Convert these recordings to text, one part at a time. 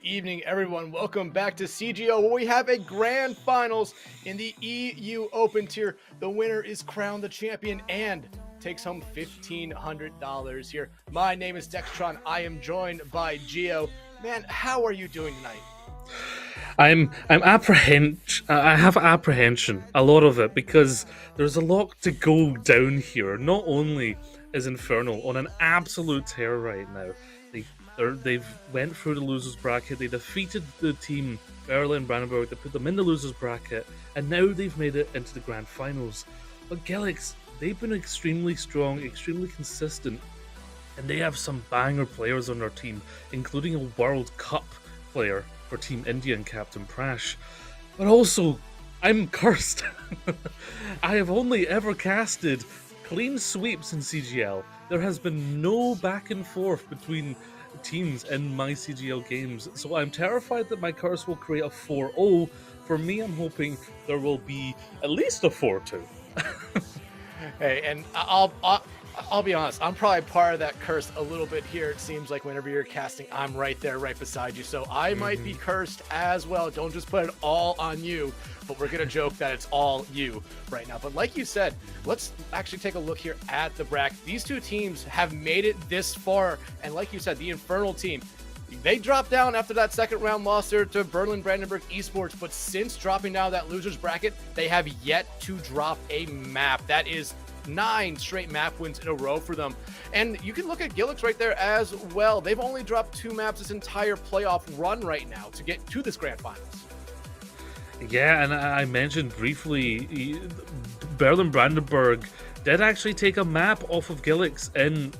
evening, everyone. Welcome back to CGL, where we have a grand finals in the EU Open tier. The winner is crowned the champion and takes home $1,500 here. My name is Dextron. I am joined by Gio. Man, how are you doing tonight? I'm I have apprehension, a lot of it, because there's a lot to go down here. Not only is Infernal on an absolute tear right now, they've went through the losers bracket, they defeated the team Berlin Brandenburg, they put them in the losers bracket, and now they've made it into the grand finals. But Gilix, they've been extremely strong, extremely consistent, and they have some banger players on their team, including a World Cup player for Team India and Captain Prash. But also, I'm cursed. I have only ever casted clean sweeps in CGL. There has been no back and forth between teams in my CGL games, so I'm terrified that my curse will create a 4-0. For me, I'm hoping there will be at least a 4-2. Hey, and I'll be honest. I'm probably part of that curse a little bit here. It seems like whenever you're casting, I'm right there, right beside you. So I might be cursed as well. Don't just put it all on you. But we're gonna joke that it's all you right now. But like you said, let's actually take a look here at the bracket. These two teams have made it this far, and like you said, the Infernal team, they dropped down after that second round loss there to Berlin Brandenburg Esports, but since dropping down that losers bracket, they have yet to drop a map. That is 9 straight map wins in a row for them. And you can look at Gilix right there as well. They've only dropped 2 maps this entire playoff run right now to get to this grand finals. Yeah, and I mentioned briefly, Berlin Brandenburg did actually take a map off of Gilix in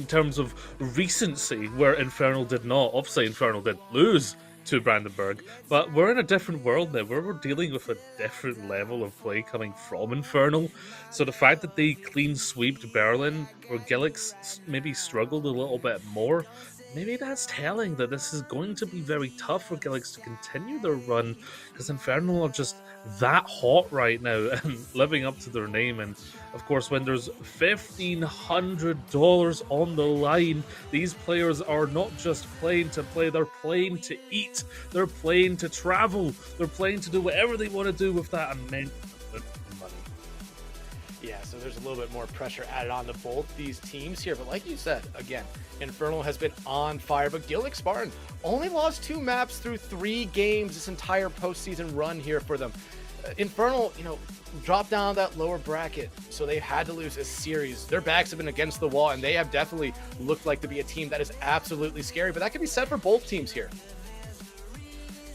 terms of recency, where Infernal did not. Obviously, Infernal did lose to Brandenburg, but we're in a different world now, where we're dealing with a different level of play coming from Infernal. So the fact that they clean sweeped Berlin, where Gilix maybe struggled a little bit more, maybe that's telling that this is going to be very tough for Gilix to continue their run, because Infernal are just that hot right now and living up to their name. And of course, when there's $1,500 on the line, these players are not just playing to play, they're playing to eat, they're playing to travel, they're playing to do whatever they want to do with that immense money. Yeah, so there's a little bit more pressure added on to both these teams here. But like you said, again, Infernal has been on fire, but Gilix Spartan only lost 2 maps through 3 games this entire postseason run here for them. Infernal, dropped down that lower bracket, so they had to lose a series. Their backs have been against the wall, and they have definitely looked like to be a team that is absolutely scary, but that can be said for both teams here.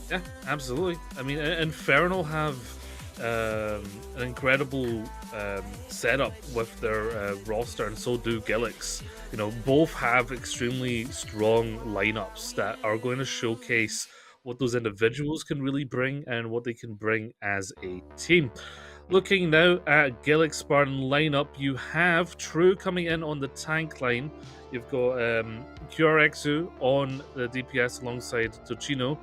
Yeah, absolutely. I mean, Infernal have an incredible setup with their roster, and so do Gilix. Both have extremely strong lineups that are going to showcase what those individuals can really bring and what they can bring as a team. Looking now at Gilix Spartan lineup, you have True coming in on the tank line. You've got QRXU on the DPS alongside Tocino.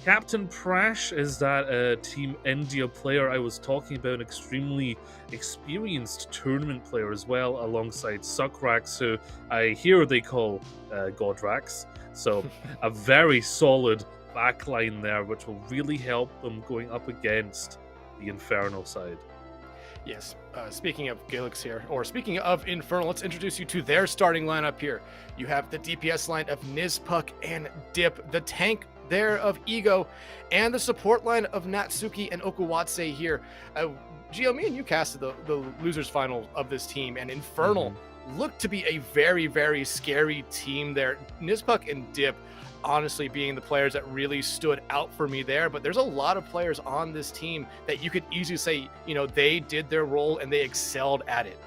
Captain Prash is that Team India player I was talking about, an extremely experienced tournament player as well, alongside Suckrax, who I hear they call Godrax. So a very solid backline there, which will really help them going up against the Infernal side. Yes, speaking of Gilix here, or speaking of Infernal, let's introduce you to their starting lineup here. You have the DPS line of Nizpuck and Dip, the tank there of Ego, and the support line of Natsuki and Okuwatse here. Gio, me and you casted the losers final of this team, and Infernal looked to be a very, very scary team there. Nizpuck and Dip honestly being the players that really stood out for me there, but there's a lot of players on this team that you could easily say, they did their role and they excelled at it.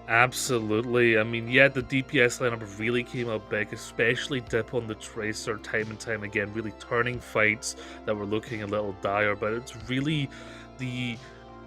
Absolutely. I mean, yeah, the DPS lineup really came out big, especially Dip on the Tracer time and time again, really turning fights that were looking a little dire, but it's really the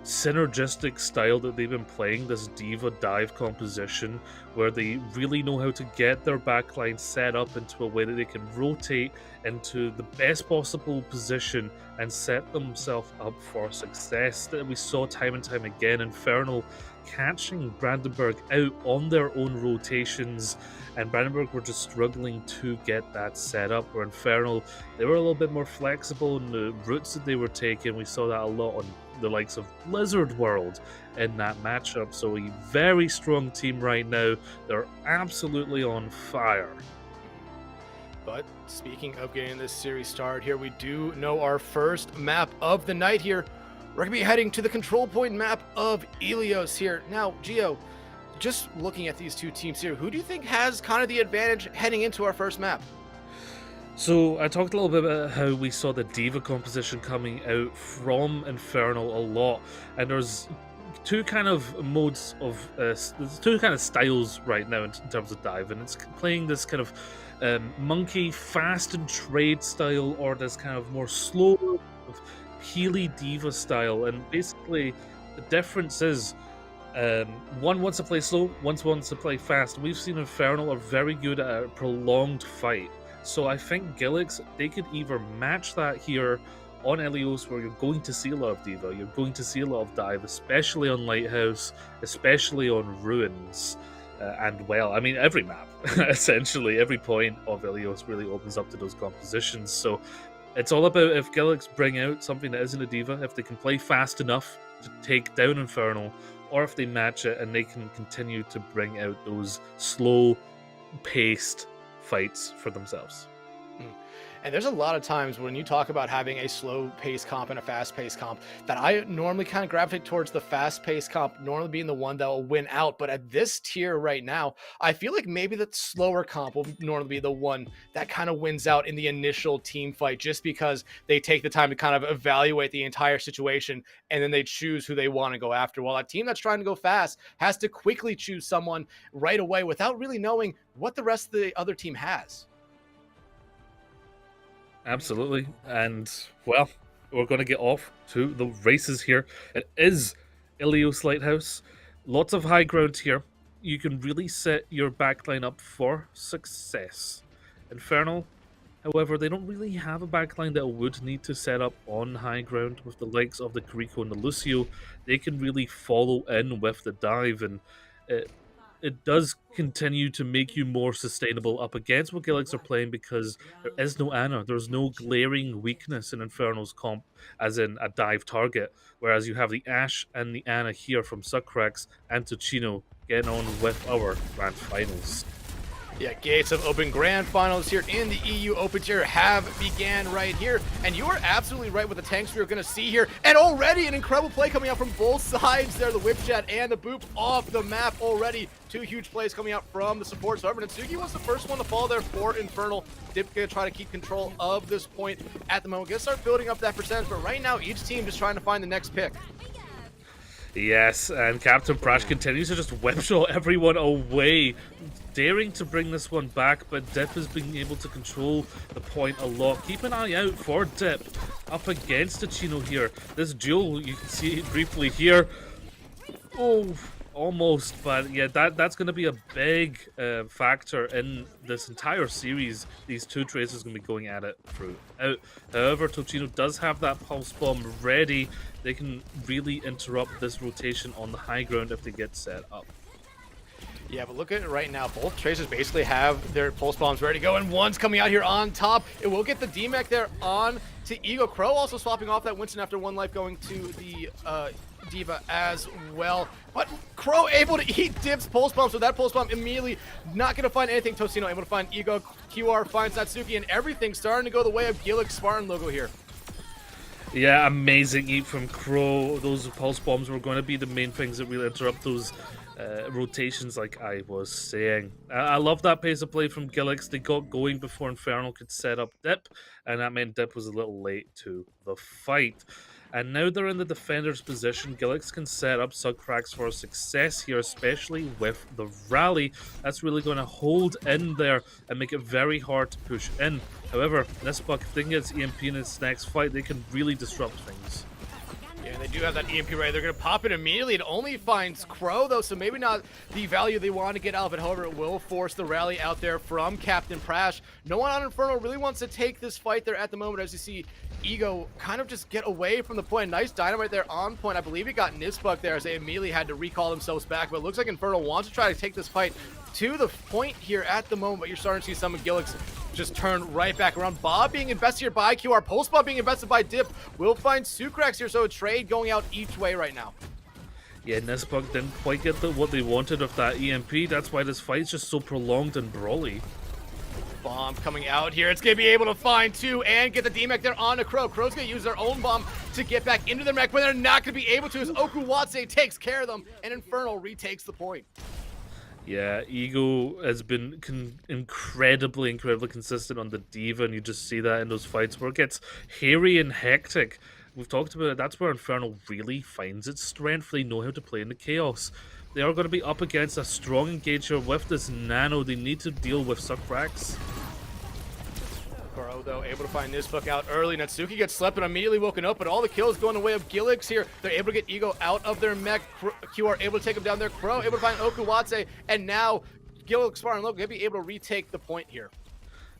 synergistic style that they've been playing, this diva dive composition, where they really know how to get their backline set up into a way that they can rotate into the best possible position and set themselves up for success. That we saw time and time again. Infernal catching Brandenburg out on their own rotations, and Brandenburg were just struggling to get that set up. Where Infernal, they were a little bit more flexible in the routes that they were taking. We saw that a lot on the likes of Blizzard World in that matchup. So a very strong team right now. They're absolutely on fire. But speaking of getting this series started here, we do know our first map of the night here. We're going to be heading to the control point map of Ilios here. Now, Gio, just looking at these two teams here, who do you think has kind of the advantage heading into our first map? So I talked a little bit about how we saw the diva composition coming out from Infernal a lot, and there's two kind of modes of there's two kind of styles right now in terms of dive, and it's playing this kind of monkey fast and trade style, or this kind of more slow Healy diva style. And basically the difference is one wants to play slow, one wants to play fast. We've seen Infernal are very good at a prolonged fight, so I think Gilix, they could either match that here on Ilios, where you're going to see a lot of diva, you're going to see a lot of dive, especially on Lighthouse, especially on Ruins, and well, I mean every map essentially every point of Ilios really opens up to those compositions. So it's all about if Gilix bring out something that isn't a diva, if they can play fast enough to take down Infernal, or if they match it and they can continue to bring out those slow paced fights for themselves. And there's a lot of times when you talk about having a slow pace comp and a fast pace comp that I normally kind of gravitate towards the fast pace comp, normally being the one that will win out. But at this tier right now, I feel like maybe the slower comp will normally be the one that kind of wins out in the initial team fight, just because they take the time to kind of evaluate the entire situation and then they choose who they want to go after. While a team that's trying to go fast has to quickly choose someone right away without really knowing what the rest of the other team has. Absolutely. And well, we're going to get off to the races here. It is Ilios Lighthouse. Lots of high ground here. You can really set your backline up for success. Infernal, however, they don't really have a backline that would need to set up on high ground with the likes of the Carrico and the Lucio. They can really follow in with the dive, and it does continue to make you more sustainable up against what Gilix are playing, because there is no Ana. There's no glaring weakness in Infernal's comp, as in a dive target, whereas you have the Ashe and the Ana here from Sucrax and Tocino getting on with our grand finals. Yeah, gates of open grand finals here in the EU Open tier have began right here, and you are absolutely right with the tanks we are going to see here, and already an incredible play coming out from both sides there, the Whipchat and the Boop off the map already. Two huge plays coming out from the support. So however, Natsuki was the first one to fall there for Infernal. Dip gonna try to keep control of this point at the moment. Gonna start building up that percentage, but right now each team just trying to find the next pick. Yes, and Captain Prash continues to just whipshot everyone away, daring to bring this one back, but Dip is being able to control the point a lot. Keep an eye out for Dip up against Tocino here. This duel, you can see it briefly here. Oh, almost, but yeah, that's going to be a big factor in this entire series. These two tracers going to be going at it throughout. However, Tocino does have that pulse bomb ready. They can really interrupt this rotation on the high ground if they get set up. Yeah, but look at it right now. Both tracers basically have their pulse bombs ready to go, and one's coming out here on top. It will get the DMAC there on to Ego. Crow also swapping off that Winston after one life, going to the Diva as well. But Crow able to eat Dip's pulse bomb, so that pulse bomb immediately not going to find anything. Tocino able to find Ego. QR finds Natsuki, and everything starting to go the way of Gilix Spartan logo here. Yeah, amazing eat from Crow. Those pulse bombs were going to be the main things that really interrupt those rotations, like I was saying. I love that pace of play from Gilix. They got going before Infernal could set up Dip, and that meant Dip was a little late to the fight. And now they're in the defender's position. Gilix can set up Sucrax for success here, especially with the rally. That's really going to hold in there and make it very hard to push in. However, Nisbuck, if they can get EMP in this next fight, they can really disrupt things. Yeah, they do have that EMP right. They're going to pop it immediately. It only finds Crow, though, so maybe not the value they want to get out of it. However, it will force the rally out there from Captain Prash. No one on Infernal really wants to take this fight there at the moment, as you see Ego kind of just get away from the point. Nice dynamite there on point. I believe he got Nisbuk there as they immediately had to recall themselves back, but it looks like Infernal wants to try to take this fight to the point here at the moment, but you're starting to see some of Gilix just turn right back around. Bob being invested here by QR. Post Bob being invested by Dip. We'll find Sucrax here, so a trade going out each way right now. Yeah, Nisbuk didn't quite get what they wanted of that EMP. That's why this fight's just so prolonged and brawly. Bomb coming out here. It's going to be able to find two and get the D-Mech there on a Crow. Crow's going to use their own bomb to get back into their mech, but they're not going to be able to as Okuwatse takes care of them, and Infernal retakes the point. Yeah, Ego has been incredibly consistent on the Diva, and you just see that in those fights where it gets hairy and hectic. We've talked about it. That's where Infernal really finds its strength. They know how to play in the chaos. They are going to be up against a strong engager with this Nano. They need to deal with Sucrax. Crow, though, able to find Nisbuk out early. Natsuki gets slept and immediately woken up, but all the kills going the way of Gilix here. They're able to get Ego out of their mech. QR able to take him down there. Crow able to find Okuwatse, and now Gilix Spartan going to be able to retake the point here.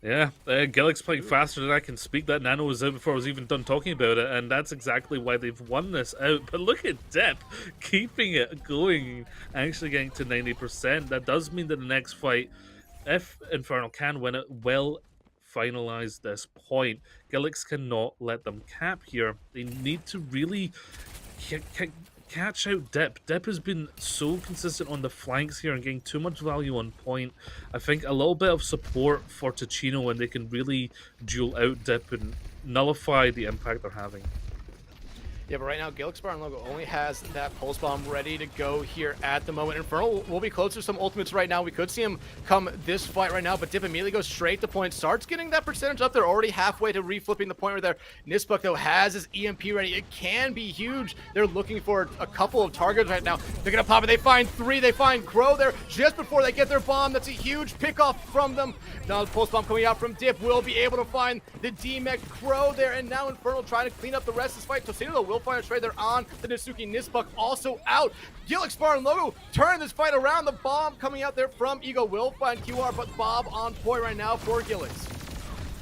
Yeah, Gilix playing faster than I can speak. That Nano was out before I was even done talking about it, and that's exactly why they've won this out. But look at Depp keeping it going, actually getting to 90%. That does mean that the next fight, if Infernal can win it, will finalize this point. Gilix cannot let them cap here. They need to really catch out Dip. Dip has been so consistent on the flanks here and getting too much value on point. I think a little bit of support for Ticino, and they can really duel out Dip and nullify the impact they're having. Yeah, but right now, Gilix Spartan logo only has that pulse bomb ready to go here at the moment. Infernal will be closer to some ultimates right now. We could see him come this fight right now, but Dip immediately goes straight to point. Starts getting that percentage up. They're already halfway to reflipping the point right there. Nisbuk, though, has his EMP ready. It can be huge. They're looking for a couple of targets right now. They're going to pop it. They find three. They find Crow there just before they get their bomb. That's a huge pickoff from them. Now the pulse bomb coming out from Dip will be able to find the D-Mech Crow there, and now Infernal trying to clean up the rest of this fight. Tocino will find a trade there on the Natsuki. Nisbuk also out. Gilix Spartan logo turn this fight around. The bomb coming out there from Ego will find QR, but Bob on point right now for Gilix.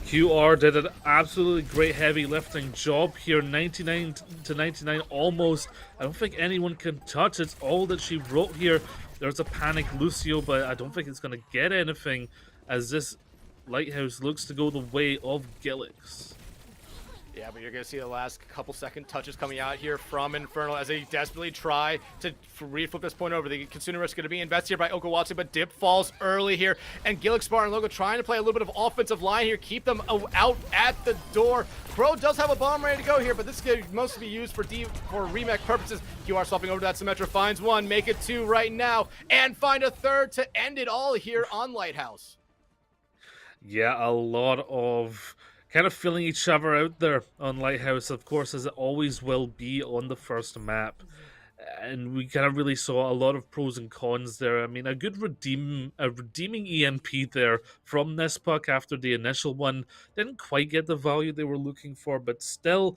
QR did an absolutely great heavy lifting job here, 99 to 99 almost. I don't think anyone can touch it. All that she wrote here. There's a panic Lucio, but I don't think it's going to get anything as this Lighthouse looks to go the way of Gilix. Yeah, but you're going to see the last couple second touches coming out here from Infernal as they desperately try to reflip this point over. The consumer risk going to be invested here by Okuwatse, but Dip falls early here. And Gilix Spartan logo trying to play a little bit of offensive line here, keep them out at the door. Crow does have a bomb ready to go here, but this is mostly be used for remake purposes. QR swapping over to that Symmetra, finds one, make it two right now, and find a third to end it all here on Lighthouse. Yeah, a lot of kind of feeling each other out there on Lighthouse, of course, as it always will be on the first map. And we kind of really saw a lot of pros and cons there. I mean, a good redeeming EMP there from Nisbuk after the initial one. Didn't quite get the value they were looking for, but still,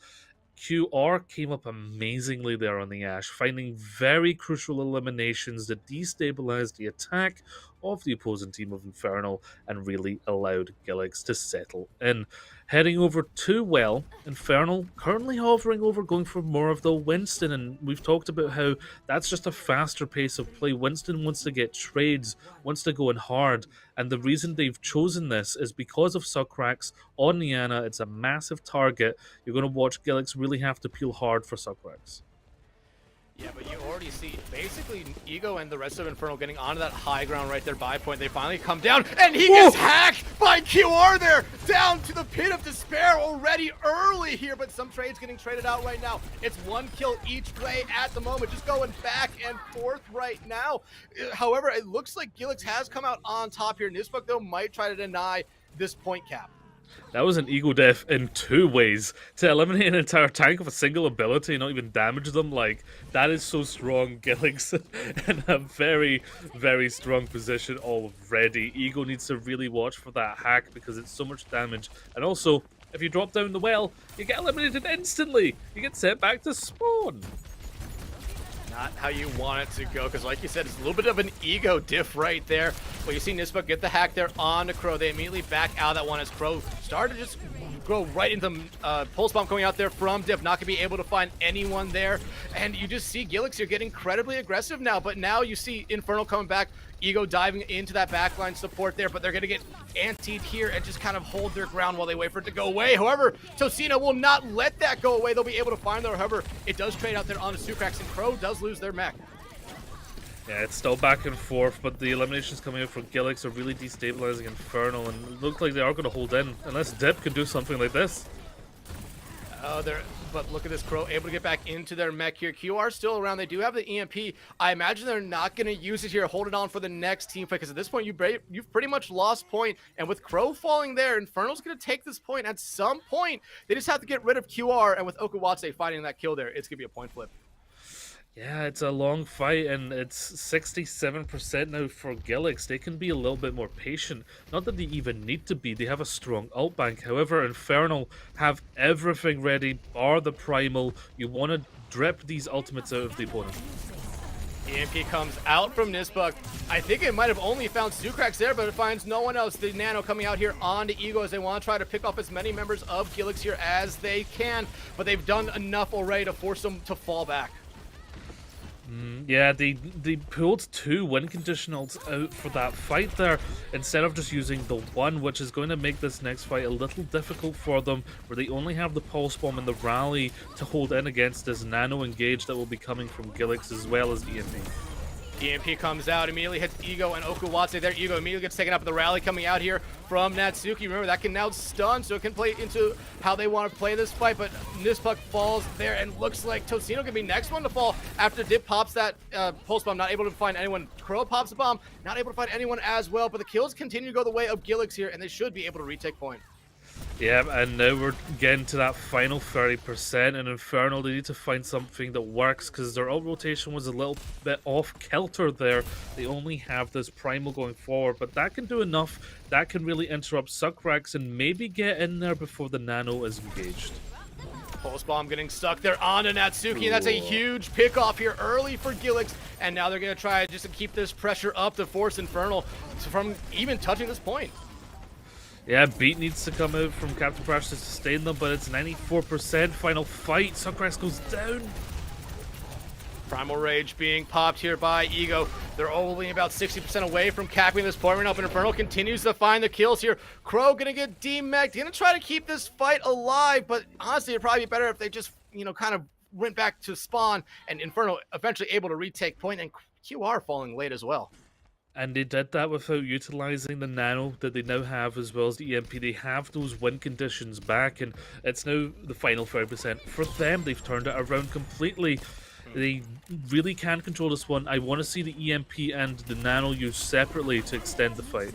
QR came up amazingly there on the Ash, finding very crucial eliminations that destabilized the attack of the opposing team of Infernal and really allowed Gilix to settle in. Heading over to Well, Infernal currently hovering over, going for more of the Winston, and we've talked about how that's just a faster pace of play. Winston wants to get trades, wants to go in hard, and the reason they've chosen this is because of Sucrax on Niana. It's a massive target. You're going to watch Gilix really have to peel hard for Sucrax. Yeah, but you already see basically Ego and the rest of Infernal getting onto that high ground right there by point. They finally come down, and he gets hacked by QR there, down to the pit of despair already early here, but some trades getting traded out right now. It's one kill each way at the moment, just going back and forth right now. However, it looks like Gilix has come out on top here. Nisbuk, though, might try to deny this point cap. That was an Ego death in two ways. To eliminate an entire tank with a single ability and not even damage them, like, that is so strong. Gilix in a very, very strong position already. Ego needs to really watch for that hack because it's so much damage. And also, If you drop down the well, you get eliminated instantly. You get sent back to spawn. Not how you want it to go, because like you said, it's a little bit of an ego diff right there. But you see Nispa get the hack there on the Crow. They immediately back out of that one as Crow started to just go right into Pulse Bomb coming out there from Diff, not going to be able to find anyone there. And you just see Gilix here getting incredibly aggressive now, but now you see Infernal coming back, Ego diving into that backline support there, but they're going to get antied here and just kind of hold their ground while they wait for it to go away. However, Tocino will not let that go away. They'll be able to find their. However, it does trade out there on the Sucrax, and Crow does lose their mech. Yeah, it's still back and forth, but the eliminations coming out from Gilix are really destabilizing Infernal, and it looks like they are going to hold in, unless Dip can do something like this. But look at this, Crow able to get back into their mech here. QR still around. They do have the EMP. I imagine they're not going to use it here. Hold it on for the next team fight, because at this point you've pretty much lost point. And with Crow falling there, Infernal's going to take this point at some point. They just have to get rid of QR, and with Okuwatse fighting that kill there, it's going to be a point flip. Yeah, it's a long fight, and it's 67% now for Gilix. They can be a little bit more patient. Not that they even need to be. They have a strong ult bank. However, Infernal have everything ready, bar the Primal. You want to drip these ultimates out of the opponent. EMP comes out from Nisbuk. I think it might have only found Sucrax there, but it finds no one else. The Nano coming out here onto Ego as they want to try to pick off as many members of Gilix here as they can, but they've done enough already to force them to fall back. Yeah, they pulled 2 win conditionals out for that fight there, instead of just using the one, which is going to make this next fight a little difficult for them, where they only have the Pulse Bomb and the Rally to hold in against this Nano engage that will be coming from Gilix as well as EMP. EMP comes out, immediately hits Ego and Okuwatse there. Ego immediately gets taken up with the Rally coming out here from Natsuki. Remember, that can now stun, so it can play into how they want to play this fight, but Nispuck falls there, and looks like Tocino can be next one to fall after Dip pops that Pulse Bomb. Not able to find anyone. Crow pops the bomb, not able to find anyone as well, but the kills continue to go the way of Gilix here, and they should be able to retake point. Yeah, and now we're getting to that final 30%, and Infernal, they need to find something that works, because their ult rotation was a little bit off kilter there. They only have this Primal going forward, but that can do enough. That can really interrupt Sucrax and maybe get in there before the Nano is engaged. Pulse Bomb getting stuck there onto Natsuki, and that's a huge pick off here early for Gilix, and now they're going to try just to keep this pressure up to force Infernal from even touching this point. Yeah, Beat needs to come out from Captain Crash to sustain them, but it's 94% final fight. Sucrax goes down. Primal Rage being popped here by Ego. They're only about 60% away from capping this point right now, but Infernal continues to find the kills here. Crow gonna get demeched, gonna try to keep this fight alive, but honestly, it'd probably be better if they just, kind of went back to spawn, and Infernal eventually able to retake point, and QR falling late as well. And they did that without utilizing the Nano that they now have, as well as the EMP. They have those win conditions back, and it's now the final 5%. For them, they've turned it around completely. They really can control this one. I want to see the EMP and the Nano used separately to extend the fight.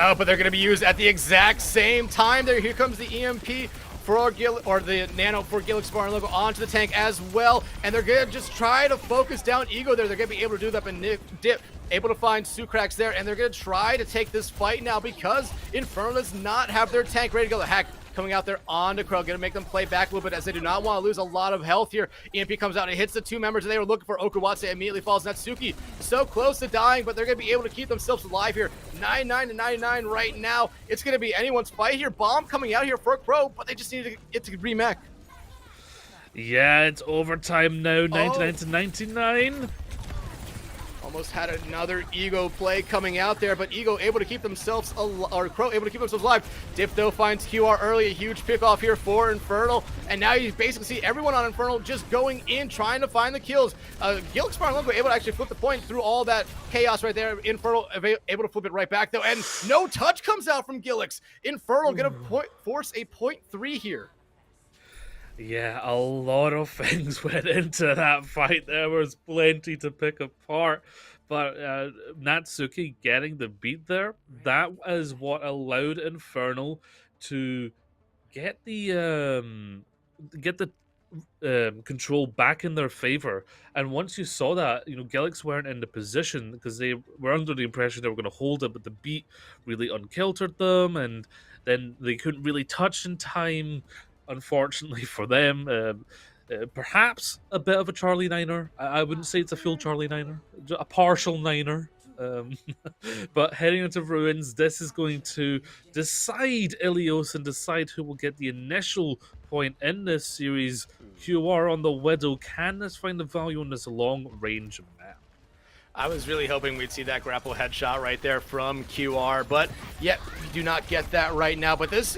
Oh, but they're going to be used at the exact same time. There, here comes the EMP for the Nano for Gilix Spartan logo onto the tank as well, and they're going to just try to focus down Ego there. They're going to be able to do that, but Dip able to find Sucrax there, and they're going to try to take this fight now because Infernal does not have their tank ready to go. The hack coming out there onto Crow, going to make them play back a little bit as they do not want to lose a lot of health here. EMP comes out and hits the 2 members, and they were looking for Okuwatse. Immediately falls. Natsuki so close to dying, but they're going to be able to keep themselves alive here. 99 to 99 right now. It's going to be anyone's fight here. Bomb coming out here for Crow, but they just need it to remech. Yeah, it's overtime now. 99 to 99. Almost had another Ego play coming out there, but Ego able to keep themselves or Crow able to keep themselves alive. Dip though finds QR early, a huge pick off here for Infernal, and now you basically see everyone on Infernal just going in, trying to find the kills. Gilix Spartan able to actually flip the point through all that chaos right there. Infernal able to flip it right back though, and no touch comes out from Gilix. Infernal gonna force a 0.3 here. Yeah, a lot of things went into that fight. There was plenty to pick apart. But Natsuki getting the beat there, that is what allowed Infernal to get the control back in their favor. And once you saw that, Gilix weren't in the position because they were under the impression they were going to hold it, but the beat really unkiltered them, and then they couldn't really touch in time, unfortunately for them. Perhaps a bit of a Charlie Niner. I wouldn't say it's a full Charlie Niner, a partial Niner. Um, but heading into Ruins, this is going to decide Ilios and decide who will get the initial point in this series. QR on the Widow. Can this find the value on this long range map? I was really hoping we'd see that grapple headshot right there from QR, but yet we do not get that right now. But this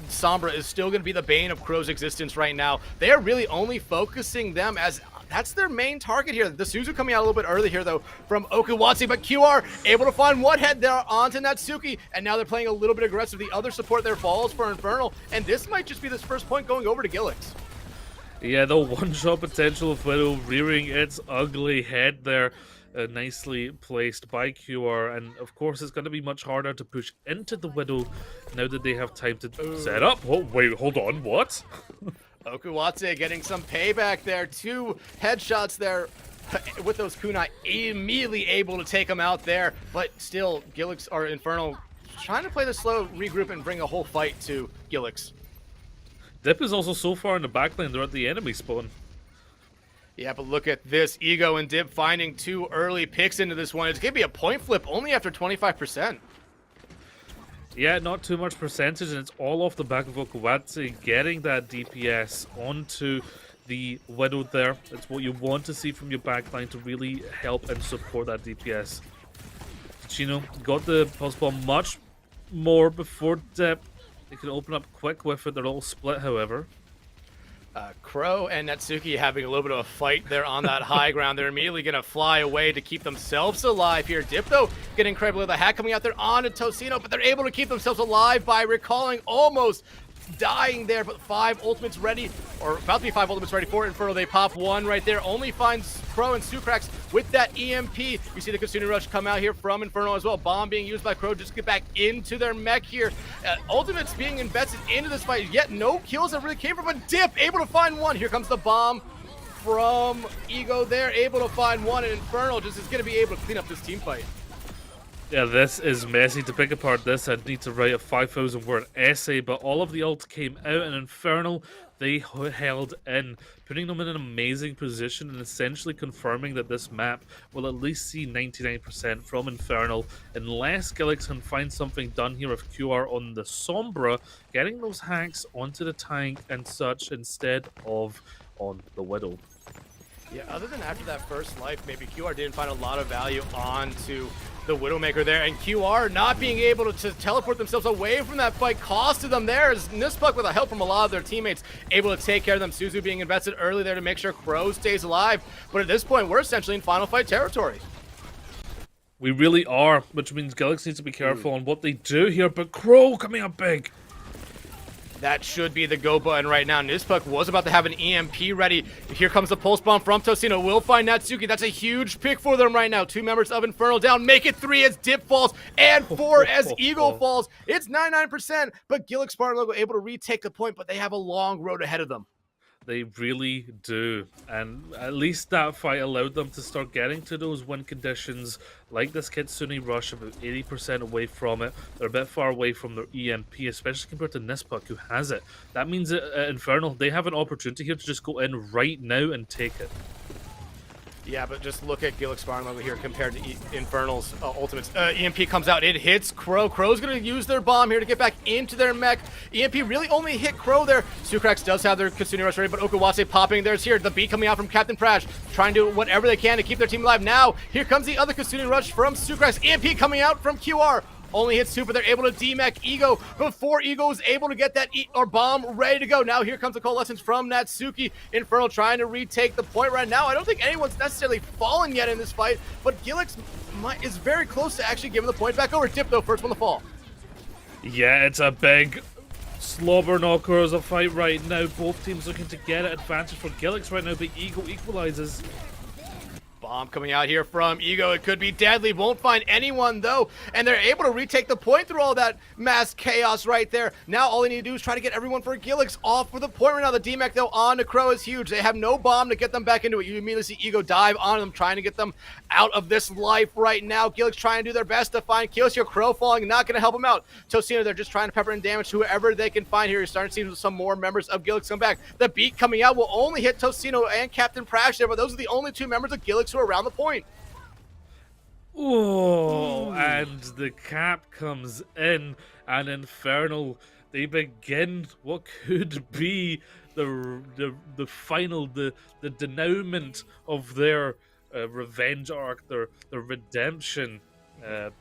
Sombra is still going to be the bane of Crow's existence right now. They are really only focusing them as that's their main target here. The Suzu coming out a little bit early here, though, from Okuwatsi, but QR able to find one head there onto Natsuki, and now they're playing a little bit aggressive. The other support there falls for Infernal, and this might just be this first point going over to Gilix. Yeah, the one-shot potential of Widow rearing its ugly head there. Nicely placed by QR, and of course it's going to be much harder to push into the Widow now that they have time to set up. Oh, wait, hold on, what? Okuwatsi getting some payback there. 2 headshots there with those kunai, immediately able to take them out there, but still Gilix or Infernal trying to play the slow regroup and bring a whole fight to Gilix. Dip is also so far in the backline, they're at the enemy spawn. Yeah, but look at this. Ego and Dip finding 2 early picks into this one. It's going to be a point flip only after 25%. Yeah, not too much percentage, and it's all off the back of Okuwatsi getting that DPS onto the Widow there. It's what you want to see from your backline to really help and support that DPS. Chino got the pulse bomb much more before Dip. They can open up quick with it. They're all split, however. Crow and Natsuki having a little bit of a fight there on that high ground. They're immediately going to fly away to keep themselves alive here. Dip, though, getting incredibly the hack coming out there on to Tocino, but they're able to keep themselves alive by recalling, almost dying there, but 5 ultimates ready, or about to be 5 ultimates ready for Infernal. They pop 1 right there, only finds Crow and Sucrax with that EMP. You see the Kasuni Rush come out here from Infernal as well. Bomb being used by Crow just to get back into their mech here. Ultimates being invested into this fight, yet no kills that really came from a Dip, able to find 1. Here comes the bomb from Ego there, able to find 1, and Infernal just is going to be able to clean up this team fight. Yeah, this is messy. To pick apart this, I'd need to write a 5,000-word essay, but all of the ults came out, and Infernal, they held in, putting them in an amazing position and essentially confirming that this map will at least see 99% from Infernal, unless Gilix can find something done here with QR on the Sombra, getting those hacks onto the tank and such instead of on the Widow. Yeah, other than after that first life, maybe QR didn't find a lot of value onto the Widowmaker there, and QR not being able to teleport themselves away from that fight costed them there, as Nispuck, with the help from a lot of their teammates, able to take care of them. Suzu being invested early there to make sure Crow stays alive, but at this point, we're essentially in final fight territory. We really are, which means Gilix needs to be careful on what they do here, but Crow coming up big. That should be the go button right now. Nispuck was about to have an EMP ready. Here comes the pulse bomb from Tocino. Will find Natsuki. That's a huge pick for them right now. 2 members of Infernal down. Make it 3 as Dip falls and 4 as Eagle falls. It's 99%, but Gilix Spartan logo able to retake the point, but they have a long road ahead of them. They really do, and at least that fight allowed them to start getting to those win conditions, like this Kitsune Rush, about 80% away from it. They're a bit far away from their EMP, especially compared to Nispuck, who has it. That means that Infernal, they have an opportunity here to just go in right now and take it. Yeah, but just look at Gilix Spartan logo here compared to Infernal's ultimates. EMP comes out, it hits Crow. Crow's going to use their bomb here to get back into their mech. EMP really only hit Crow there. Sucrax does have their Kasuni Rush ready, but Okuwatsi popping theirs here. The beat coming out from Captain Prash, trying to do whatever they can to keep their team alive. Now, here comes the other Kasuni Rush from Sucrax. EMP coming out from QR. Only hits 2, but they're able to demech Ego before Ego is able to get that bomb ready to go. Now here comes the coalescence from Natsuki. Infernal trying to retake the point right now. I don't think anyone's necessarily fallen yet in this fight, but Gilix is very close to actually giving the point back over. Dip, though, first one to fall. Yeah, it's a big slobber knocker as a fight right now. Both teams looking to get an advantage for Gilix right now, but Ego equalizes. Bomb coming out here from Ego. It could be deadly. Won't find anyone, though. And they're able to retake the point through all that mass chaos right there. Now all they need to do is try to get everyone for Gilix off for the point right now. The DMAC, though, on to Crow is huge. They have no bomb to get them back into it. You immediately see Ego dive on them, trying to get them out of this life right now. Gilix trying to do their best to find kills here. Crow falling, not going to help him out. Tocino, they're just trying to pepper and damage whoever they can find here. You're starting to see some more members of Gilix come back. The beat coming out will only hit Tocino and Captain Prash there, but those are the only two members of Gilix who are around the point. Oh, and the cap comes in, and Infernal, they begin what could be the final, the denouement of their revenge arc, their redemption.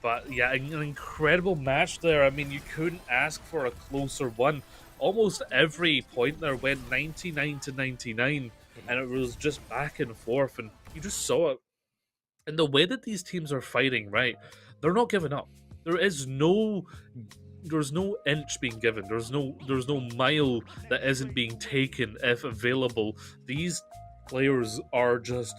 But yeah, an incredible match there. I mean, you couldn't ask for a closer one. Almost every point there went 99 to 99, and it was just back and forth, and you just saw it. And the way that these teams are fighting, right? They're not giving up. There's no inch being given. There's no mile that isn't being taken if available. These players are just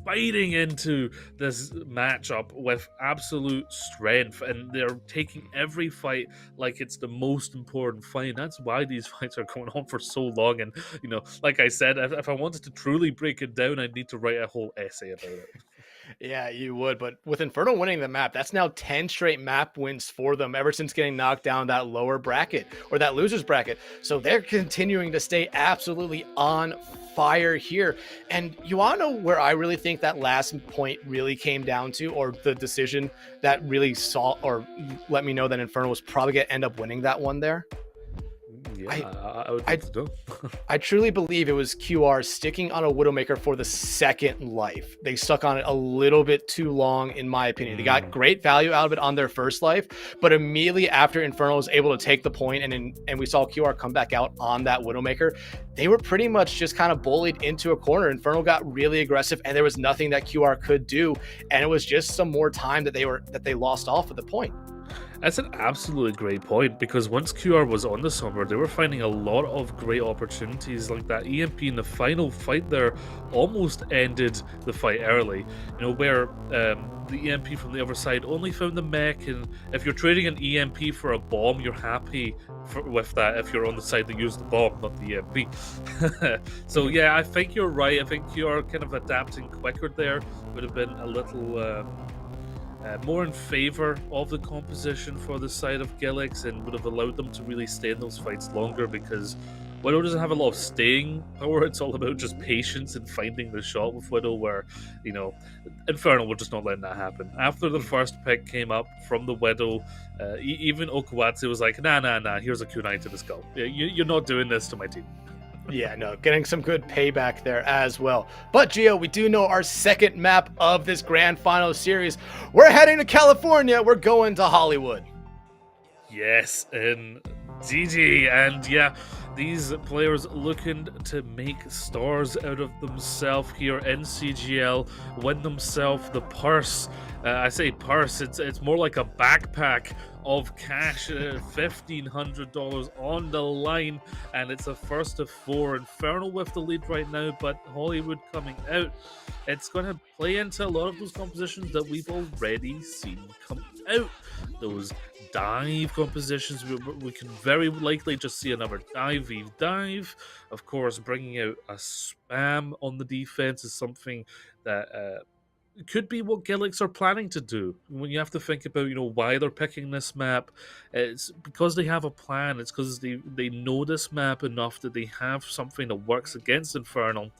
biting into this matchup with absolute strength, and they're taking every fight like it's the most important fight. That's why these fights are going on for so long. And like I said, if I wanted to truly break it down, I'd need to write a whole essay about it. Yeah, you would, but with Infernal winning the map, that's now 10 straight map wins for them ever since getting knocked down that lower bracket, or that loser's bracket. So they're continuing to stay absolutely on fire here. And you want to know where I really think that last point really came down to, or the decision that really saw or let me know that Infernal was probably going to end up winning that one there? Yeah, I would love to know. I truly believe it was QR sticking on a Widowmaker for the second life. They stuck on it a little bit too long, in my opinion. They got great value out of it on their first life, but immediately after Infernal was able to take the point and we saw QR come back out on that Widowmaker, they were pretty much just kind of bullied into a corner. Infernal got really aggressive, and there was nothing that QR could do, and it was just some more time that they lost off at the point. That's an absolutely great point, because once QR was on the summer, they were finding a lot of great opportunities. Like that EMP in the final fight there almost ended the fight early, where the EMP from the other side only found the mech, and if you're trading an EMP for a bomb, you're happy with that if you're on the side that used the bomb, not the EMP. So yeah, I think you're right. I think QR kind of adapting quicker there would have been a little more in favor of the composition for the side of Gilix, and would have allowed them to really stay in those fights longer, because Widow doesn't have a lot of staying power. It's all about just patience and finding the shot with Widow, where, Infernal were just not letting that happen. After the first pick came up from the Widow, even Okuwatsu was like, nah, here's a kunai to the skull. You're not doing this to my team. Yeah, no, getting some good payback there as well. But Gio, we do know our second map of this grand final series. We're heading to California. We're going to Hollywood. Yes, and GG. And yeah, these players looking to make stars out of themselves here in CGL, win themselves the purse. I say purse, it's more like a backpack of cash, $1,500 on the line, and it's a first of four. Infernal with the lead right now, but Hollywood coming out. It's going to play into a lot of those compositions that we've already seen come out. Those dive compositions, we can very likely just see another dive. Of course, bringing out a spam on the defense is something that it could be what Gilix are planning to do. When you have to think about, why they're picking this map, it's because they have a plan. It's because they know this map enough that they have something that works against Infernal.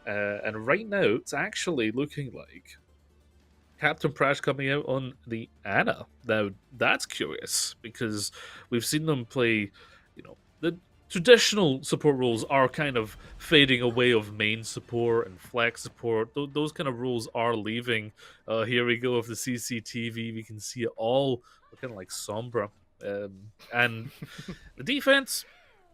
And right now, it's actually looking like Captain Prash coming out on the Ana. Now, that's curious, because we've seen them play, the traditional support roles are kind of fading away of main support and flex support. Those kind of roles are leaving. Here we go with the CCTV. We can see it all looking like Sombra. And the defense,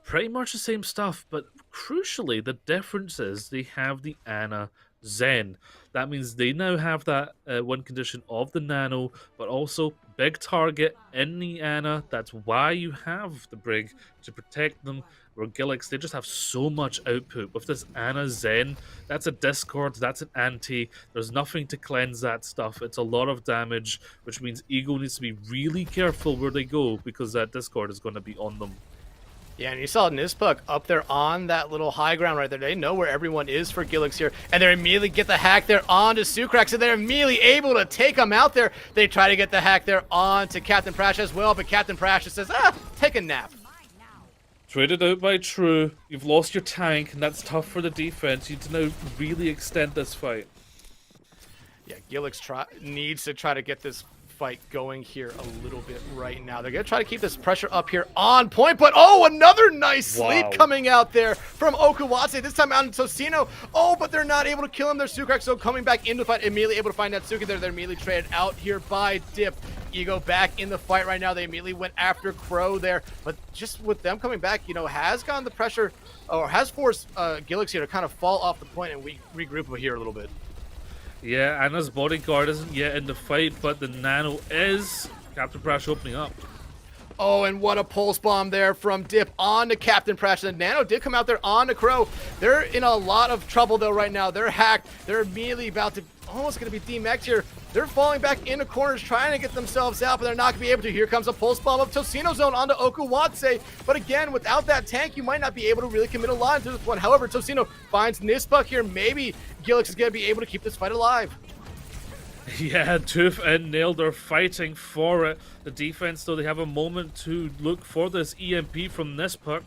pretty much the same stuff, but crucially, the difference is they have the Ana Zen. That means they now have that one condition of the Nano, but also big target in the Ana. That's why you have the Brig to protect them. Where Gilix, they just have so much output. With this Ana Zen, that's a Discord, that's an anti. There's nothing to cleanse that stuff. It's a lot of damage, which means Ego needs to be really careful where they go because that Discord is going to be on them. Yeah, and you saw Nispuk up there on that little high ground right there. They know where everyone is for Gilix here, and they immediately get the hack there onto Sucrax, and they're immediately able to take him out there. They try to get the hack there onto Captain Prash as well, but Captain Prash just says, take a nap. Traded out by True. You've lost your tank, and that's tough for the defense. You need to now really extend this fight. Yeah, Gilix needs to try to get this fight going here a little bit right now. They're going to try to keep this pressure up here on point, but another nice sleep coming out there from Okuwatse, this time out in Tocino. But they're not able to kill him. There's Sucrax, so coming back into the fight, immediately able to find that Suki there. They're immediately traded out here by Dip. Ego back in the fight right now. They immediately went after Crow there, but just with them coming back, has gotten the pressure, or has forced Gilix here to kind of fall off the point and regroup here a little bit. Yeah, Anna's bodyguard isn't yet in the fight, but the Nano is. Captain Prash opening up. And what a pulse bomb there from Dip onto Captain Prash. The Nano did come out there onto Crow. They're in a lot of trouble though right now. They're hacked. They're immediately about to, almost going to be DMX here. They're falling back into corners trying to get themselves out, but they're not going to be able to. Here comes a pulse bomb of Tocino Zone onto Okuwatse. But again, without that tank, you might not be able to really commit a lot into this one. However, Tocino finds Nispuk here. Maybe Gilix is going to be able to keep this fight alive. Yeah, Tooth and Nail, they're fighting for it. The defense, though, they have a moment to look for this EMP from Nispuk.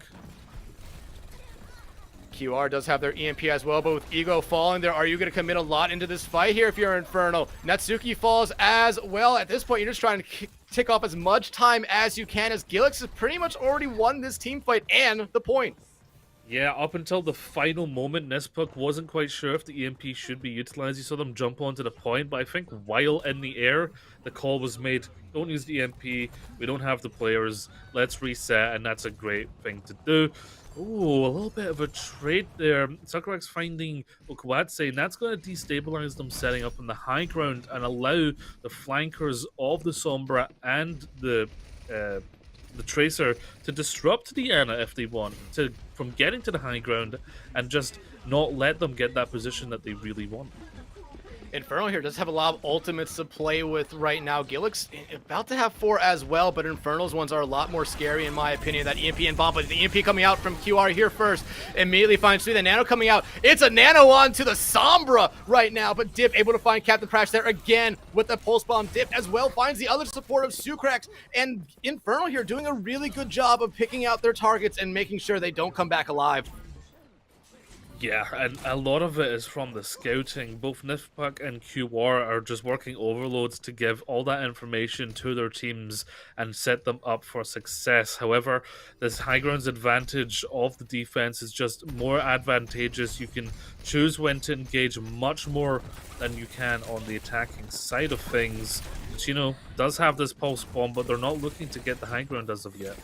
QR does have their EMP as well, but with Ego falling there, are you going to commit a lot into this fight here if you're Infernal? Natsuki falls as well. At this point, you're just trying to tick off as much time as you can, as Gilix has pretty much already won this team fight and the point. Yeah, up until the final moment, Nispuk wasn't quite sure if the EMP should be utilized. You saw them jump onto the point, but I think while in the air, the call was made, don't use the EMP, we don't have the players, let's reset, and that's a great thing to do. Ooh, a little bit of a trade there. Sucrax finding Okuwatse, and that's going to destabilize them setting up on the high ground and allow the flankers of the Sombra and the Tracer to disrupt the Ana if they want, from getting to the high ground and just not let them get that position that they really want. Infernal here does have a lot of ultimates to play with right now. Gilix about to have 4 as well, but Infernal's ones are a lot more scary in my opinion. That EMP and bomb, but the EMP coming out from QR here first. Immediately finds 3. The Nano coming out. It's a Nano on to the Sombra right now, but Dip able to find Captain Prash there again with the pulse bomb. Dip as well finds the other support of Sucrax, and Infernal here doing a really good job of picking out their targets and making sure they don't come back alive. Yeah, and a lot of it is from the scouting. Both Nispuk and QR are just working overloads to give all that information to their teams and set them up for success. However, this high ground's advantage of the defense is just more advantageous. You can choose when to engage much more than you can on the attacking side of things. Chino does have this pulse bomb, but they're not looking to get the high ground as of yet.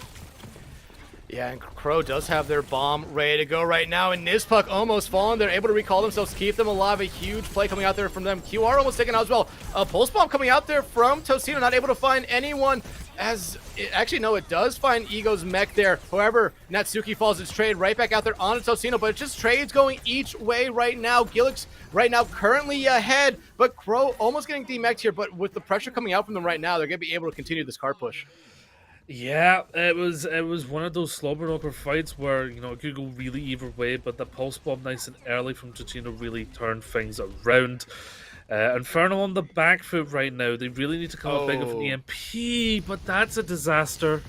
Yeah, and Crow does have their bomb ready to go right now, and Nispuk almost fallen. They're able to recall themselves, keep them alive. A huge play coming out there from them. QR almost taken out as well. A pulse bomb coming out there from Tocino, not able to find anyone. Actually, no, it does find Ego's mech there. However, Natsuki falls its trade right back out there onto Tocino, but it's just trades going each way right now. Gilix right now currently ahead, but Crow almost getting demeched here, but with the pressure coming out from them right now, they're going to be able to continue this card push. Yeah, it was one of those slobber knocker fights where, it could go really either way, but the pulse bomb nice and early from Tocino really turned things around. Infernal on the back foot right now. They really need to come up big with an EMP, but that's a disaster.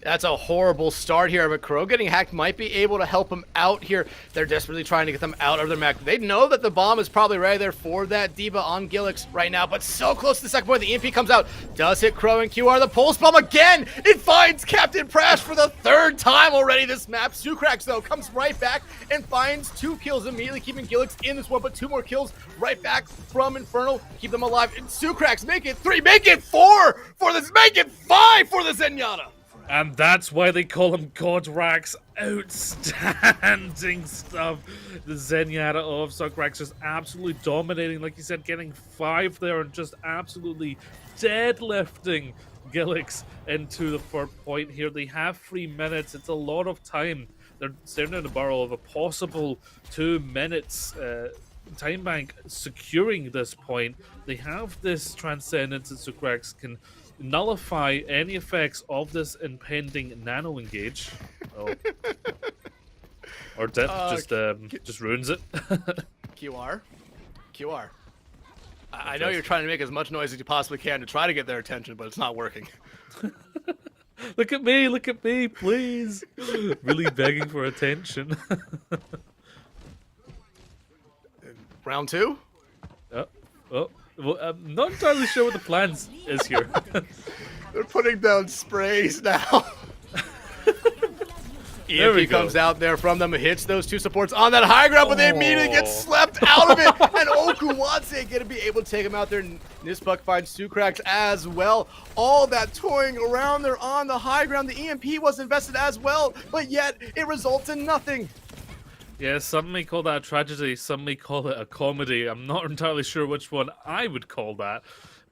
That's a horrible start here, but Crow getting hacked might be able to help them out here. They're desperately trying to get them out of their mech. They know that the bomb is probably right there for that Diva on Gilix right now, but so close to the second point. The EMP comes out, does hit Crow and QR. The pulse bomb again! It finds Captain Prash for the 3rd time already this map. Sucrax, though, comes right back and finds 2 kills, immediately keeping Gilix in this one, but 2 more kills right back from Infernal. Keep them alive. And Sucrax, make it 3, make it 4 for this, make it 5 for the Zenyatta! And that's why they call him God Rax. Outstanding stuff. The Zenyatta of Sucrax just absolutely dominating, like you said, getting 5 there and just absolutely deadlifting Gilix into the 4th point here. They have 3 minutes. It's a lot of time. They're staring at a barrel of a possible 2 minutes time bank securing this point. They have this Transcendence that Sucrax can nullify any effects of this impending nano engage. Oh. Or Dip just ruins it. QR. QR. I know you're trying to make as much noise as you possibly can to try to get their attention, but it's not working. Look at me, please. Really begging for attention. Round 2? Oh. Well, I'm not entirely sure what the plan is here. They're putting down sprays now. EMP comes out there from them, hits those 2 supports on that high ground, but they immediately get slept out of it. And Okuwatse going to be able to take him out there. Nispuck finds Sucrax as well. All that toying around there on the high ground. The EMP was invested as well, but yet it results in nothing. Yeah, some may call that a tragedy, some may call it a comedy. I'm not entirely sure which one I would call that,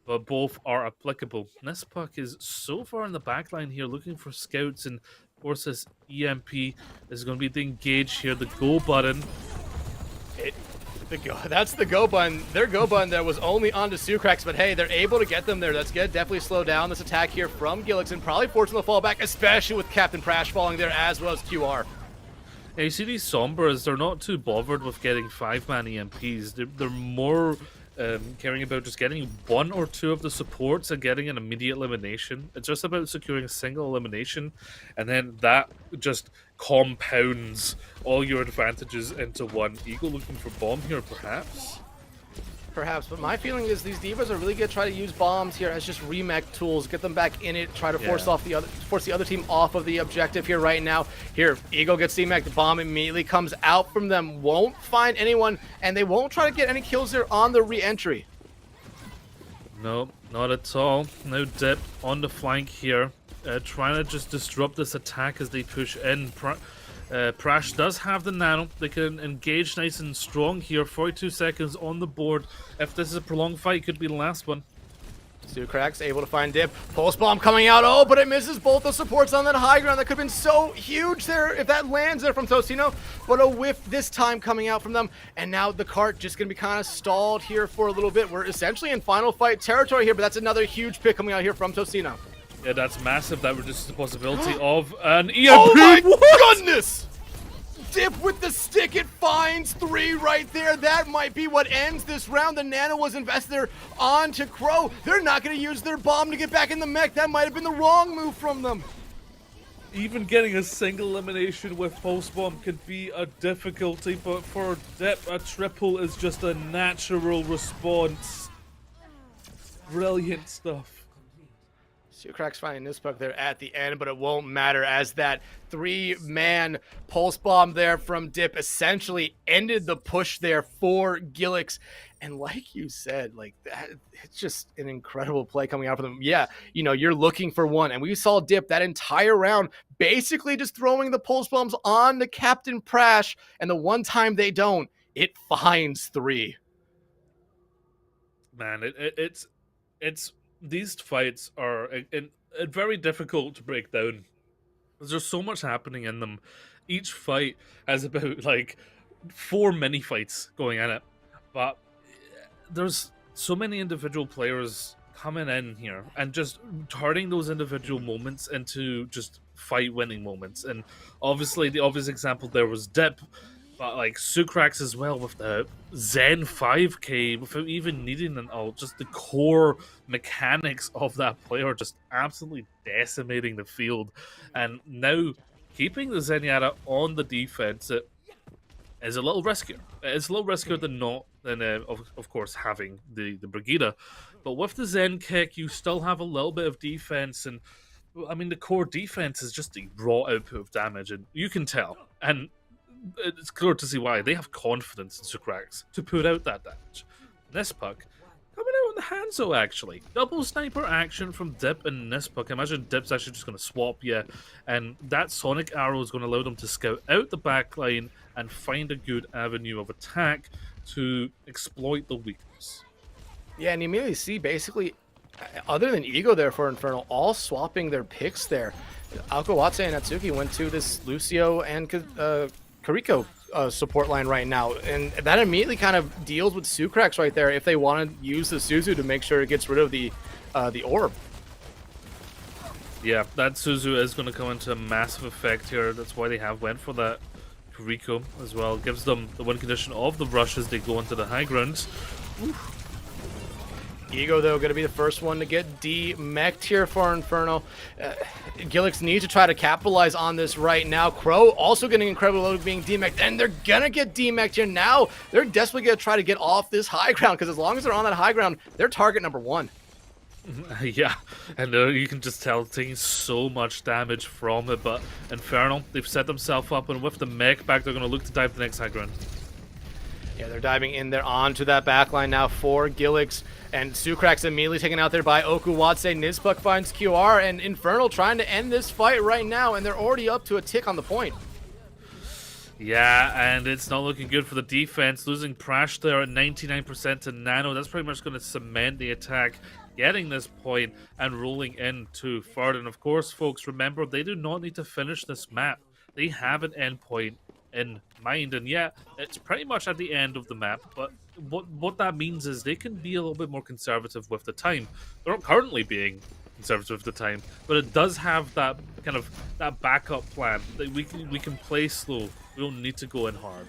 but both are applicable. Nispuck is so far in the back line here looking for scouts, and of course this EMP is going to be the engage here, the go button. That's the go button. Their go button there was only onto Sucrax, but hey, they're able to get them there. That's good. Definitely slow down this attack here from Gilix, and probably forcing the fall back, especially with Captain Prash falling there as well as QR. Yeah, you see these Sombras, they're not too bothered with getting 5-man EMPs. They're more caring about just getting 1 or 2 of the supports and getting an immediate elimination. It's just about securing a single elimination, and then that just compounds all your advantages into one. Eagle looking for bomb here, perhaps? Perhaps, but my feeling is these divas are really going to try to use bombs here as just remech tools, get them back in it, try to force the other team off of the objective here right now. Here, Eagle gets remech, the bomb immediately comes out from them, won't find anyone, and they won't try to get any kills there on the re-entry. No, not at all. No Dip on the flank here, trying to just disrupt this attack as they push in. Prash does have the nano. They can engage nice and strong here. 42 seconds on the board. If this is a prolonged fight, it could be the last one. Sucrax able to find Dip. Pulse bomb coming out. Oh, but it misses both the supports on that high ground. That could have been so huge there if that lands there from Tostino. But a whiff this time coming out from them. And now the cart just going to be kind of stalled here for a little bit. We're essentially in final fight territory here, but that's another huge pick coming out here from Tostino. Yeah, that's massive. That reduces the possibility of an EMP. Oh my goodness! Dip with the stick, it finds 3 right there. That might be what ends this round. The nano was invested there onto Crow. They're not going to use their bomb to get back in the mech. That might have been the wrong move from them. Even getting a single elimination with Pulse Bomb could be a difficulty, but for Dip, a triple is just a natural response. Brilliant stuff. Sucrax finding Nispuck there at the end, but it won't matter as that 3-man pulse bomb there from Dip essentially ended the push there for Gilix. And like you said, like that, it's just an incredible play coming out for them. Yeah, you know, you're looking for one, and we saw Dip that entire round basically just throwing the pulse bombs on the Captain Prash, and the one time they don't, it finds 3. Man, it's these fights are very difficult to break down. There's so much happening in them. Each fight has about like 4 mini fights going in it, but there's so many individual players coming in here and just turning those individual moments into just fight winning moments. And obviously the obvious example there was Dip, but like Sucrax as well with the Zen 5k without even needing an ult. Just the core mechanics of that player just absolutely decimating the field. And now keeping the Zenyatta on the defense is a little riskier. It's a little riskier than not, than of course having the Brigida. But with the Zen kick, you still have a little bit of defense, and I mean the core defense is just the raw output of damage, and you can tell. And it's clear to see why. They have confidence in Sucrax to put out that damage. Nispuck coming out on the Hanzo, actually. Double sniper action from Dip and Nispuk. I imagine Dip's actually just going to swap, yeah. And that Sonic Arrow is going to allow them to scout out the backline and find a good avenue of attack to exploit the weakness. Yeah, and you immediately see basically, other than Ego there for Infernal, all swapping their picks there. Alkawatse and Natsuki went to this Lucio and Kariko support line right now, and that immediately kind of deals with Sucrax right there if they want to use the Suzu to make sure it gets rid of the orb. Yeah, that Suzu is going to come into a massive effect here. That's why they have went for that Kariko as well. Gives them the win condition of the rush as they go into the high grounds. Oof. Ego, though, going to be the first one to get demeched here for Infernal. Gilix needs to try to capitalize on this right now. Crow also getting incredible load of being demeched, and they're going to get demeched here. Now, they're desperately going to try to get off this high ground, because as long as they're on that high ground, they're target number one. Yeah, and you can just tell taking so much damage from it, but Infernal, they've set themselves up, and with the mech back, they're going to look to dive the next high ground. Yeah, they're diving in there onto that backline now for Gilix. And Sucrax immediately taken out there by Okuwatse. Nizpuk finds QR, and Infernal trying to end this fight right now, and they're already up to a tick on the point. Yeah, and it's not looking good for the defense. Losing Prash there at 99% to Nano. That's pretty much going to cement the attack, getting this point and rolling into third. And of course, folks, remember, they do not need to finish this map. They have an endpoint in mind, and yeah, it's pretty much at the end of the map, but what that means is they can be a little bit more conservative with the time. They're not currently being conservative with the time, but it does have that kind of that backup plan that we can play slow. We don't need to go in hard.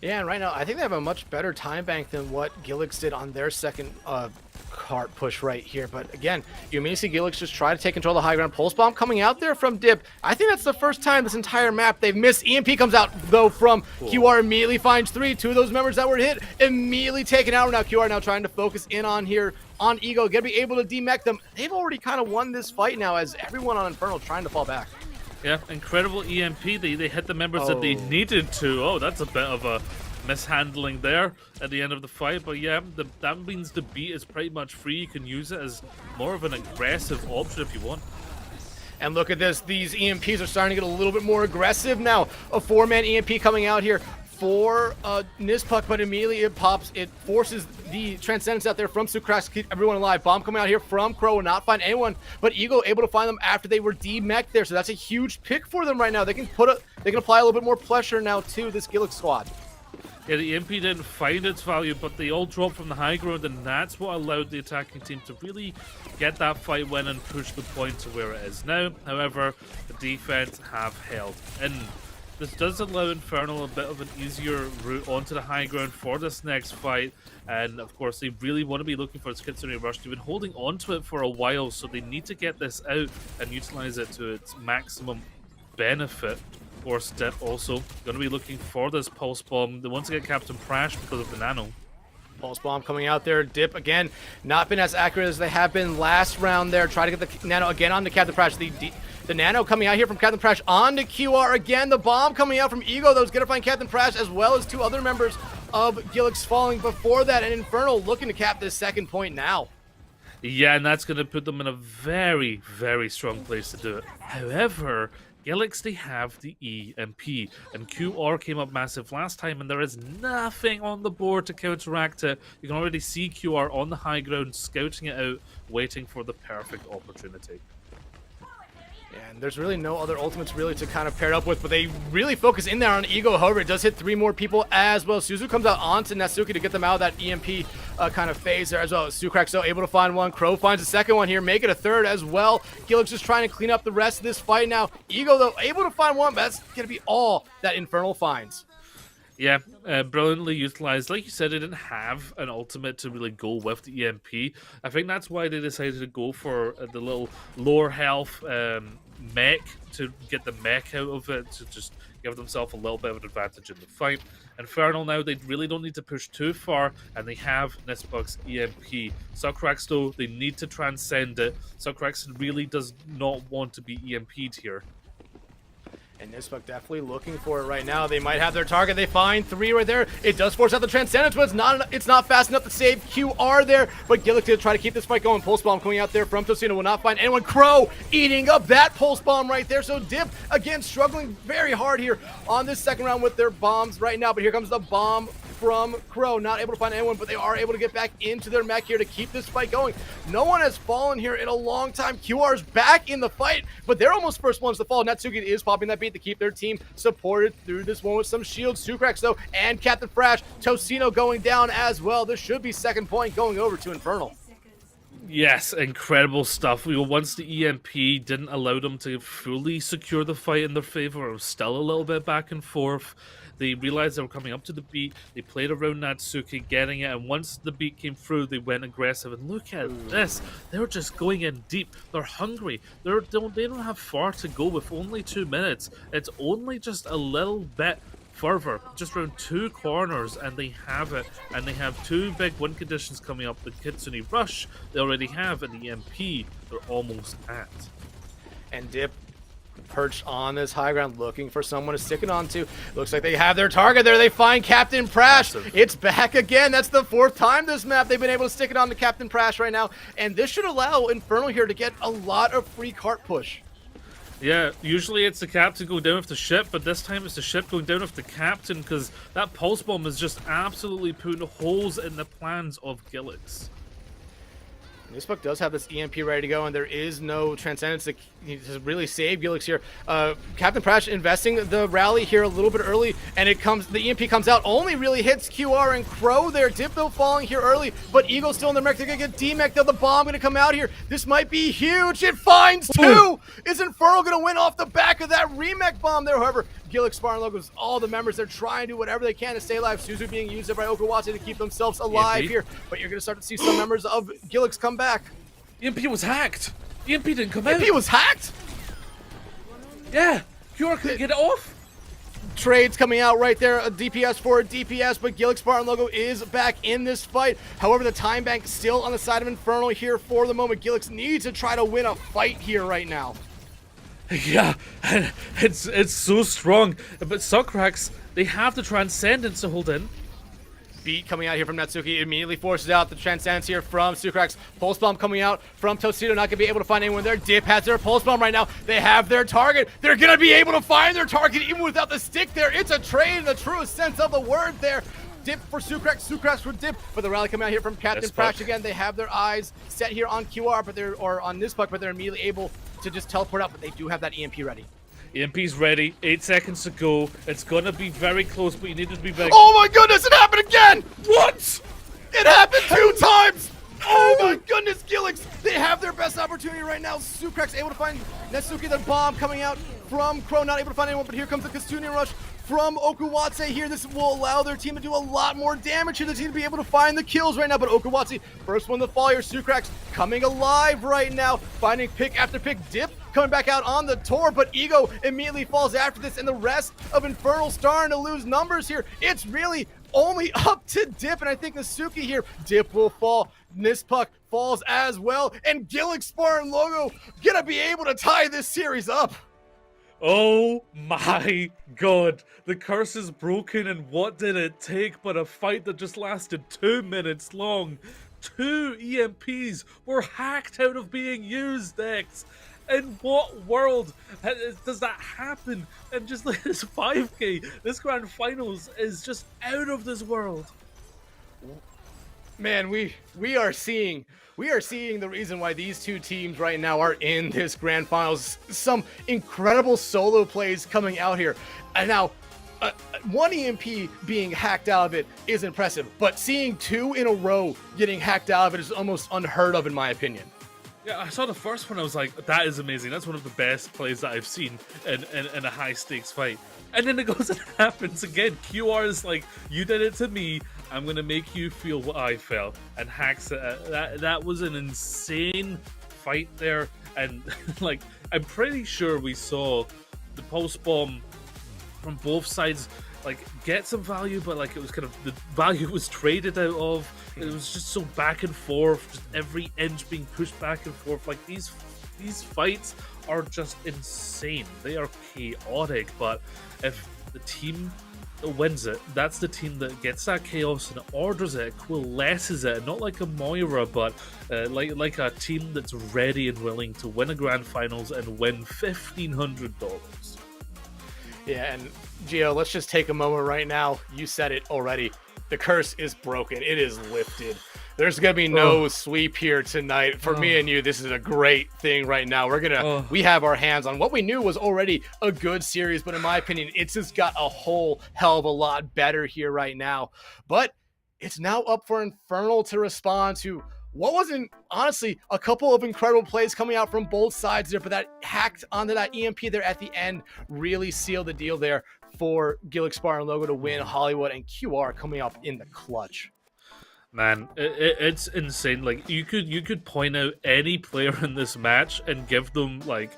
Yeah, and right now I think they have a much better time bank than what Gilix did on their second cart push right here. But again, you immediately see Gilix just try to take control of the high ground. Pulse bomb coming out there from Dip. I think that's the first time this entire map they've missed. EMP comes out though from QR, immediately finds three. Two of those members that were hit immediately taken out. Now QR now trying to focus in on here on Ego, gonna be able to demech them. They've already kind of won this fight now, as everyone on Infernal trying to fall back. Yeah, incredible EMP. They hit the members that they needed to. Oh, that's a bit of a mishandling there at the end of the fight, but yeah, that means the beat is pretty much free. You can use it as more of an aggressive option if you want. And look at this, these EMPs are starting to get a little bit more aggressive now. A 4-man EMP coming out here for Nizpuk, but immediately it pops. It forces the Transcendence out there from Sucrax to keep everyone alive. Bomb coming out here from Crow, will not find anyone, but Ego able to find them after they were demeched there, so that's a huge pick for them right now. They can apply a little bit more pressure now to this Gilix squad. Yeah, the EMP didn't find its value, but they all dropped from the high ground, and that's what allowed the attacking team to really get that fight win and push the point to where it is now. However, the defense have held in. This does allow Infernal a bit of an easier route onto the high ground for this next fight, and of course they really want to be looking for its Kitsune Rush. They've been holding on to it for a while, so they need to get this out and utilize it to its maximum benefit. Of course, Dip also going to be looking for this Pulse Bomb. They want to get Captain Prash because of the Nano. Pulse Bomb coming out there. Dip, again, not been as accurate as they have been last round there. Try to get the Nano again onto Captain Prash. The Nano coming out here from Captain Prash onto QR again. The bomb coming out from Ego, though, is going to find Captain Prash, as well as two other members of Gilix falling before that. And Infernal looking to cap this second point now. Yeah, and that's going to put them in a very, very strong place to do it. However, Gilix, they have the EMP, and QR came up massive last time, and there is nothing on the board to counteract it. You can already see QR on the high ground, scouting it out, waiting for the perfect opportunity. And there's really no other ultimates really to kind of pair it up with, but they really focus in there on Ego. However, it does hit three more people as well. Suzu comes out onto Natsuki to get them out of that EMP kind of phase there as well. Sucrax though able to find one. Crow finds a second one here, make it a third as well. Gilix just trying to clean up the rest of this fight now. Ego though able to find one, but that's going to be all that Infernal finds. Yeah, brilliantly utilized. Like you said, they didn't have an ultimate to really go with the EMP. I think that's why they decided to go for the little lower health mech to get the mech out of it, to just give themselves a little bit of an advantage in the fight. Infernal now, they really don't need to push too far, and they have Nizpuk's EMP. Sucrax though, they need to transcend it. Sucrax really does not want to be EMP'd here. And Nisbuk definitely looking for it right now. They might have their target. They find 3 right there. It does force out the Transcendence, but it's not fast enough to save QR there. But Gilix to try to keep this fight going. Pulse Bomb coming out there from Tocino will not find anyone. Crow eating up that Pulse Bomb right there. So Dip, again, struggling very hard here on this second round with their bombs right now. But here comes the bomb from Crow, not able to find anyone, but they are able to get back into their mech here to keep this fight going. No one has fallen here in a long time. QR's back in the fight, but they're almost first ones to fall. Natsuki is popping that beat to keep their team supported through this one with some shields. Sucrax though, and Captain Frash. Tocino going down as well. This should be second point going over to Infernal. Yes, incredible stuff. Once the EMP didn't allow them to fully secure the fight in their favor, it was still a little bit back and forth. They realized they were coming up to the beat. They played around Natsuki, getting it, and once the beat came through, they went aggressive. And look at this. They're just going in deep. They're hungry. They don't have far to go with only 2 minutes. It's only just a little bit further, just around 2 corners, and they have it. And they have 2 big win conditions coming up. The Kitsune Rush they already have, and the EMP they're almost at. And Dip perched on this high ground looking for someone to stick it onto. Looks like they have their target there. They find Captain Prash. It's back again. That's the 4th time this map they've been able to stick it on to Captain Prash right now, and this should allow Infernal here to get a lot of free cart push. Yeah, usually it's the captain going down with the ship, but this time it's the ship going down with the captain, because that pulse bomb is just absolutely putting holes in the plans of Gilix. Nisbuk does have this EMP ready to go, and there is no Transcendence to really save Gilix here. Captain Prash investing the rally here a little bit early, and the EMP comes out, only really hits QR and Crow there. Dip though falling here early, but Eagle's still in the mech. They're gonna get D-mech though. The bomb gonna come out here. This might be huge. It finds 2. Is Infernal gonna win off the back of that remech bomb there? However, Gilix Spartan logos, all the members, they're trying to do whatever they can to stay alive. Suzu being used by Okawase to keep themselves alive here, but you're gonna start to see some members of Gilix come back. EMP was hacked. EMP didn't come out. EMP was hacked? Yeah, QR couldn't get it off. Trades coming out right there, a DPS for a DPS, but Gilix Spartan logo is back in this fight. However, the time bank still on the side of Infernal here for the moment. Gilix needs to try to win a fight here right now. Yeah, it's so strong. But Sucrax, they have the Transcendence to hold in. Beat coming out here from Natsuki immediately forces out the Transcendence here from Sucrax. Pulse Bomb coming out from Tocino, not going to be able to find anyone there. Dip has their Pulse Bomb right now. They have their target. They're going to be able to find their target even without the stick there. It's a trade in the truest sense of the word there. Dip for Sucrax, Sucrax for Dip. But the rally coming out here from Captain Prash again. They have their eyes set here on QR, or on Nisbuk, but they're immediately able to just teleport out. But they do have that EMP ready. EMP's ready. 8 seconds to go. It's gonna be very close, but you need to be very. Oh my goodness! It happened again! What? It happened 2 times! Oh my goodness, Gilix! They have their best opportunity right now. Sucrax able to find Natsuki. The bomb coming out from Crow, not able to find anyone, but here comes the Kitsune Rush from Okawase here. This will allow their team to do a lot more damage here. The team to be able to find the kills right now, but Okawase, first one to fall here. Sucrax coming alive right now, finding pick after pick. Dip coming back out on the tour, but Ego immediately falls after this, and the rest of Infernal starting to lose numbers here. It's really only up to Dip, and I think Natsuki here. Dip will fall. Nisbuk falls as well, and Gilix Spartan logo gonna be able to tie this series up. Oh my god, the curse is broken, and what did it take but a fight that just lasted 2 minutes long? 2 EMPs were hacked out of being used, Dex. In what world does that happen? And just like this 5K, this grand finals is just out of this world. Man, we are seeing the reason why these 2 teams right now are in this grand finals. Some incredible solo plays coming out here. And now, 1 EMP being hacked out of it is impressive, but seeing 2 in a row getting hacked out of it is almost unheard of in my opinion. Yeah, I saw the first one, I was like, that is amazing. That's one of the best plays that I've seen in a high-stakes fight. And then it goes and happens again. QR is like, you did it to me, I'm going to make you feel what I felt. And hacks it. That was an insane fight there. And, like, I'm pretty sure we saw the pulse bomb from both sides, like, get some value, but, like, it was kind of, the value was traded out of. It was just so back and forth, just every inch being pushed back and forth. Like, these These fights are just insane. They are chaotic, but if the team that wins it, that's the team that gets that chaos and orders it, coalesces it, not like a Moira, but like a team that's ready and willing to win a grand finals and win $1,500. Yeah, and Gio, let's just take a moment right now. You said it already. The curse is broken. It is lifted. There's gonna be no sweep here tonight. For me and you, this is a great thing right now. We have our hands on what we knew was already a good series, but in my opinion, it's just got a whole hell of a lot better here right now. But it's now up for Infernal to respond to what wasn't, honestly, a couple of incredible plays coming out from both sides there, but that hacked onto that EMP there at the end really sealed the deal there for Gilix Spartan Logo to win Hollywood, and QR coming up in the clutch. Man, it's insane. Like you could point out any player in this match and give them like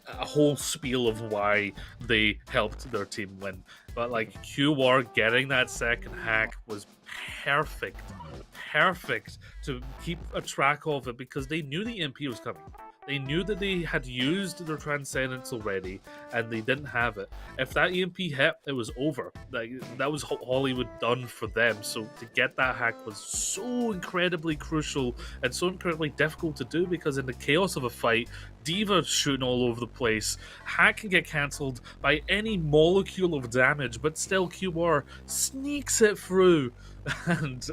a whole spiel of why they helped their team win. But like QR getting that second hack was perfect to keep a track of it because they knew the MP was coming. They knew that they had used their Transcendence already, and they didn't have it. If that EMP hit, it was over. That was Hollywood done for them. So to get that hack was so incredibly crucial and so incredibly difficult to do because in the chaos of a fight, D.Va shooting all over the place, hack can get cancelled by any molecule of damage, but still QR sneaks it through and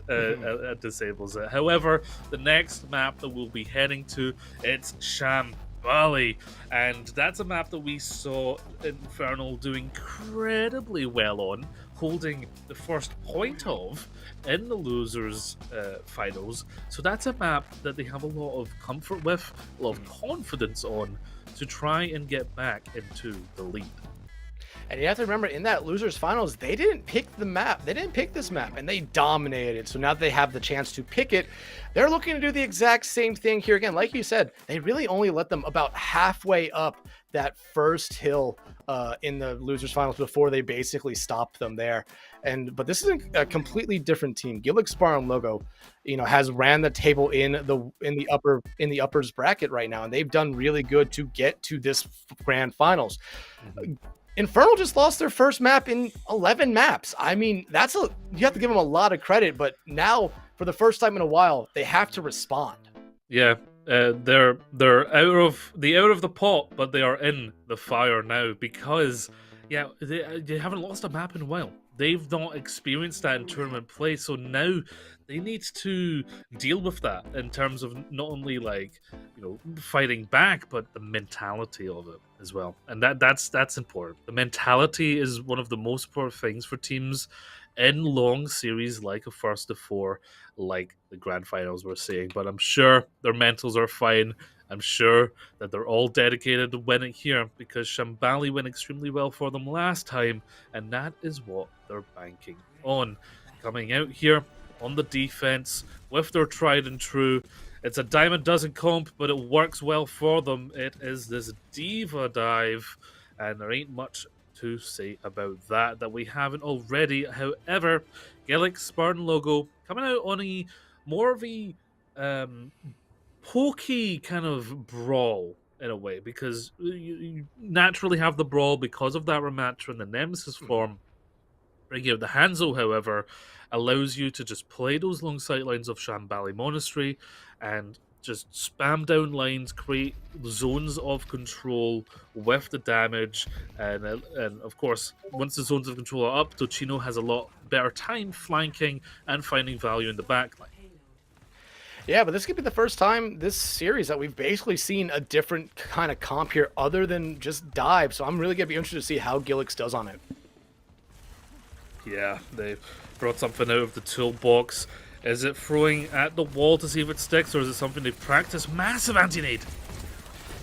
disables it. However, the next map that we'll be heading to, it's Shambali, and that's a map that we saw Infernal do incredibly well on, holding the first point of in the losers finals. So that's a map that they have a lot of comfort with, a lot of confidence on to try and get back into the lead. And you have to remember, in that losers finals, they didn't pick the map. They didn't pick this map, and they dominated. So now that they have the chance to pick it, they're looking to do the exact same thing here again. Like you said, they really only let them about halfway up that first hill in the losers finals before they basically stopped them there. But this is a completely different team. Gilix Spartan Logo, has ran the table in the uppers bracket right now, and they've done really good to get to this grand finals. Infernal just lost their first map in 11 maps. I mean, you have to give them a lot of credit, but now for the first time in a while, they have to respond. Yeah, they're out of the pot, but they are in the fire now because they haven't lost a map in a while. They've not experienced that in tournament play, so now they need to deal with that in terms of not only fighting back, but the mentality of it as well. And that's important. The mentality is one of the most important things for teams in long series like a first to four, like the grand finals we're seeing. But I'm sure their mentals are fine. I'm sure that they're all dedicated to winning here because Shambali went extremely well for them last time, and that is what they're banking on. Coming out here on the defense with their tried and true. It's a dime a dozen comp, but it works well for them. It is this D.Va dive, and there ain't much to say about that we haven't already. However, Gilix Spartan Logo coming out on a more of a pokey kind of brawl in a way, because you naturally have the brawl because of that rematch in the Nemesis form. Bringing out the Hanzo, however, allows you to just play those long sight lines of Shambali Monastery and just spam down lines, create zones of control with the damage, and of course, once the zones of control are up, Tochino has a lot better time flanking and finding value in the backline. Yeah, but this could be the first time this series that we've basically seen a different kind of comp here other than just dive. So I'm really going to be interested to see how Gilix does on it. Yeah, they've brought something out of the toolbox. Is it throwing at the wall to see if it sticks, or is it something they've practiced? Massive anti-nade!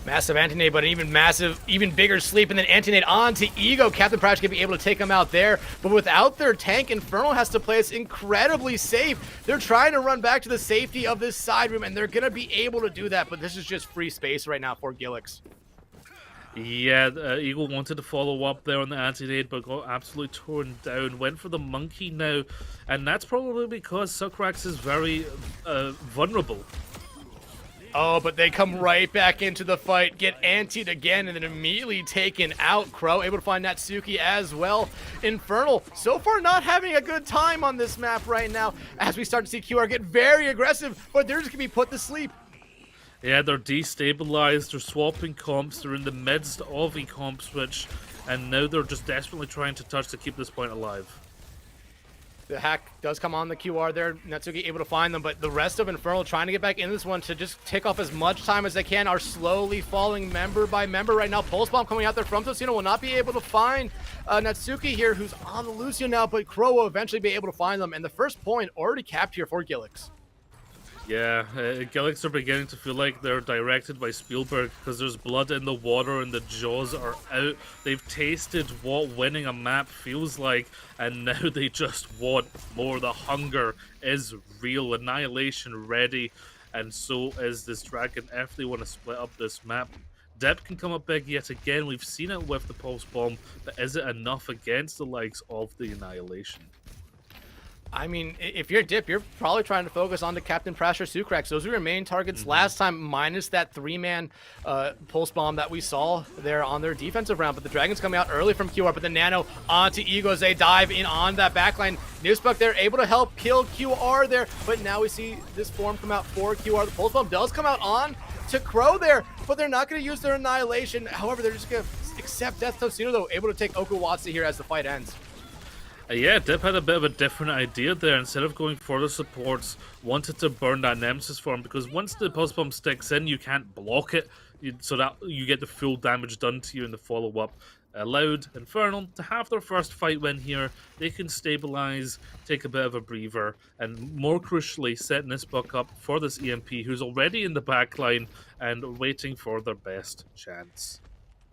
Massive anti-nade, but an even bigger sleep, and then anti-nade onto Ego. Captain Crash can be able to take him out there, but without their tank, Infernal has to play this incredibly safe. They're trying to run back to the safety of this side room, and they're going to be able to do that, but this is just free space right now for Gilix. Yeah, Eagle wanted to follow up there on the anti-nade, but got absolutely torn down. Went for the monkey now, and that's probably because Sucrax is very vulnerable. Oh, but they come right back into the fight, get antied again, and then immediately taken out. Crow able to find Natsuki as well. Infernal, so far not having a good time on this map right now, as we start to see QR get very aggressive, but they're just going to be put to sleep. Yeah, they're destabilized, they're swapping comps, they're in the midst of a comp switch, and now they're just desperately trying to touch to keep this point alive. The hack does come on the QR there. Natsuki able to find them, but the rest of Infernal trying to get back in this one to just tick off as much time as they can are slowly falling member by member right now. Pulse Bomb coming out there from Tocino will not be able to find Natsuki here, who's on the Lucio now, but Crow will eventually be able to find them, and the first point already capped here for Gilix. Yeah, Gilix are beginning to feel like they're directed by Spielberg because there's blood in the water and the jaws are out. They've tasted what winning a map feels like, and now they just want more. The hunger is real. Annihilation ready, and so is this dragon if they want to split up this map. Dip can come up big yet again. We've seen it with the Pulse Bomb, but is it enough against the likes of the Annihilation? I mean, if you're Dip, you're probably trying to focus on the Captain Prasher Sucrax. Those were your main targets last time, minus that 3-man Pulse Bomb that we saw there on their defensive round. But the Dragon's coming out early from QR, but the Nano onto Ego as they dive in on that backline. Newsbuck there able to help kill QR there, but now we see this form come out for QR. The Pulse Bomb does come out on to Crow there, but they're not going to use their Annihilation. However, they're just going to accept Death Tocino, though, able to take Okuwatsu here as the fight ends. Yeah, Dip had a bit of a different idea there. Instead of going for the supports, wanted to burn that Nemesis for him, because once the Pulse Bomb sticks in, you can't block it, so that you get the full damage done to you in the follow-up. Allowed Infernal to have their first fight win here. They can stabilize, take a bit of a breather, and more crucially, setting this buck up for this EMP, who's already in the backline and waiting for their best chance.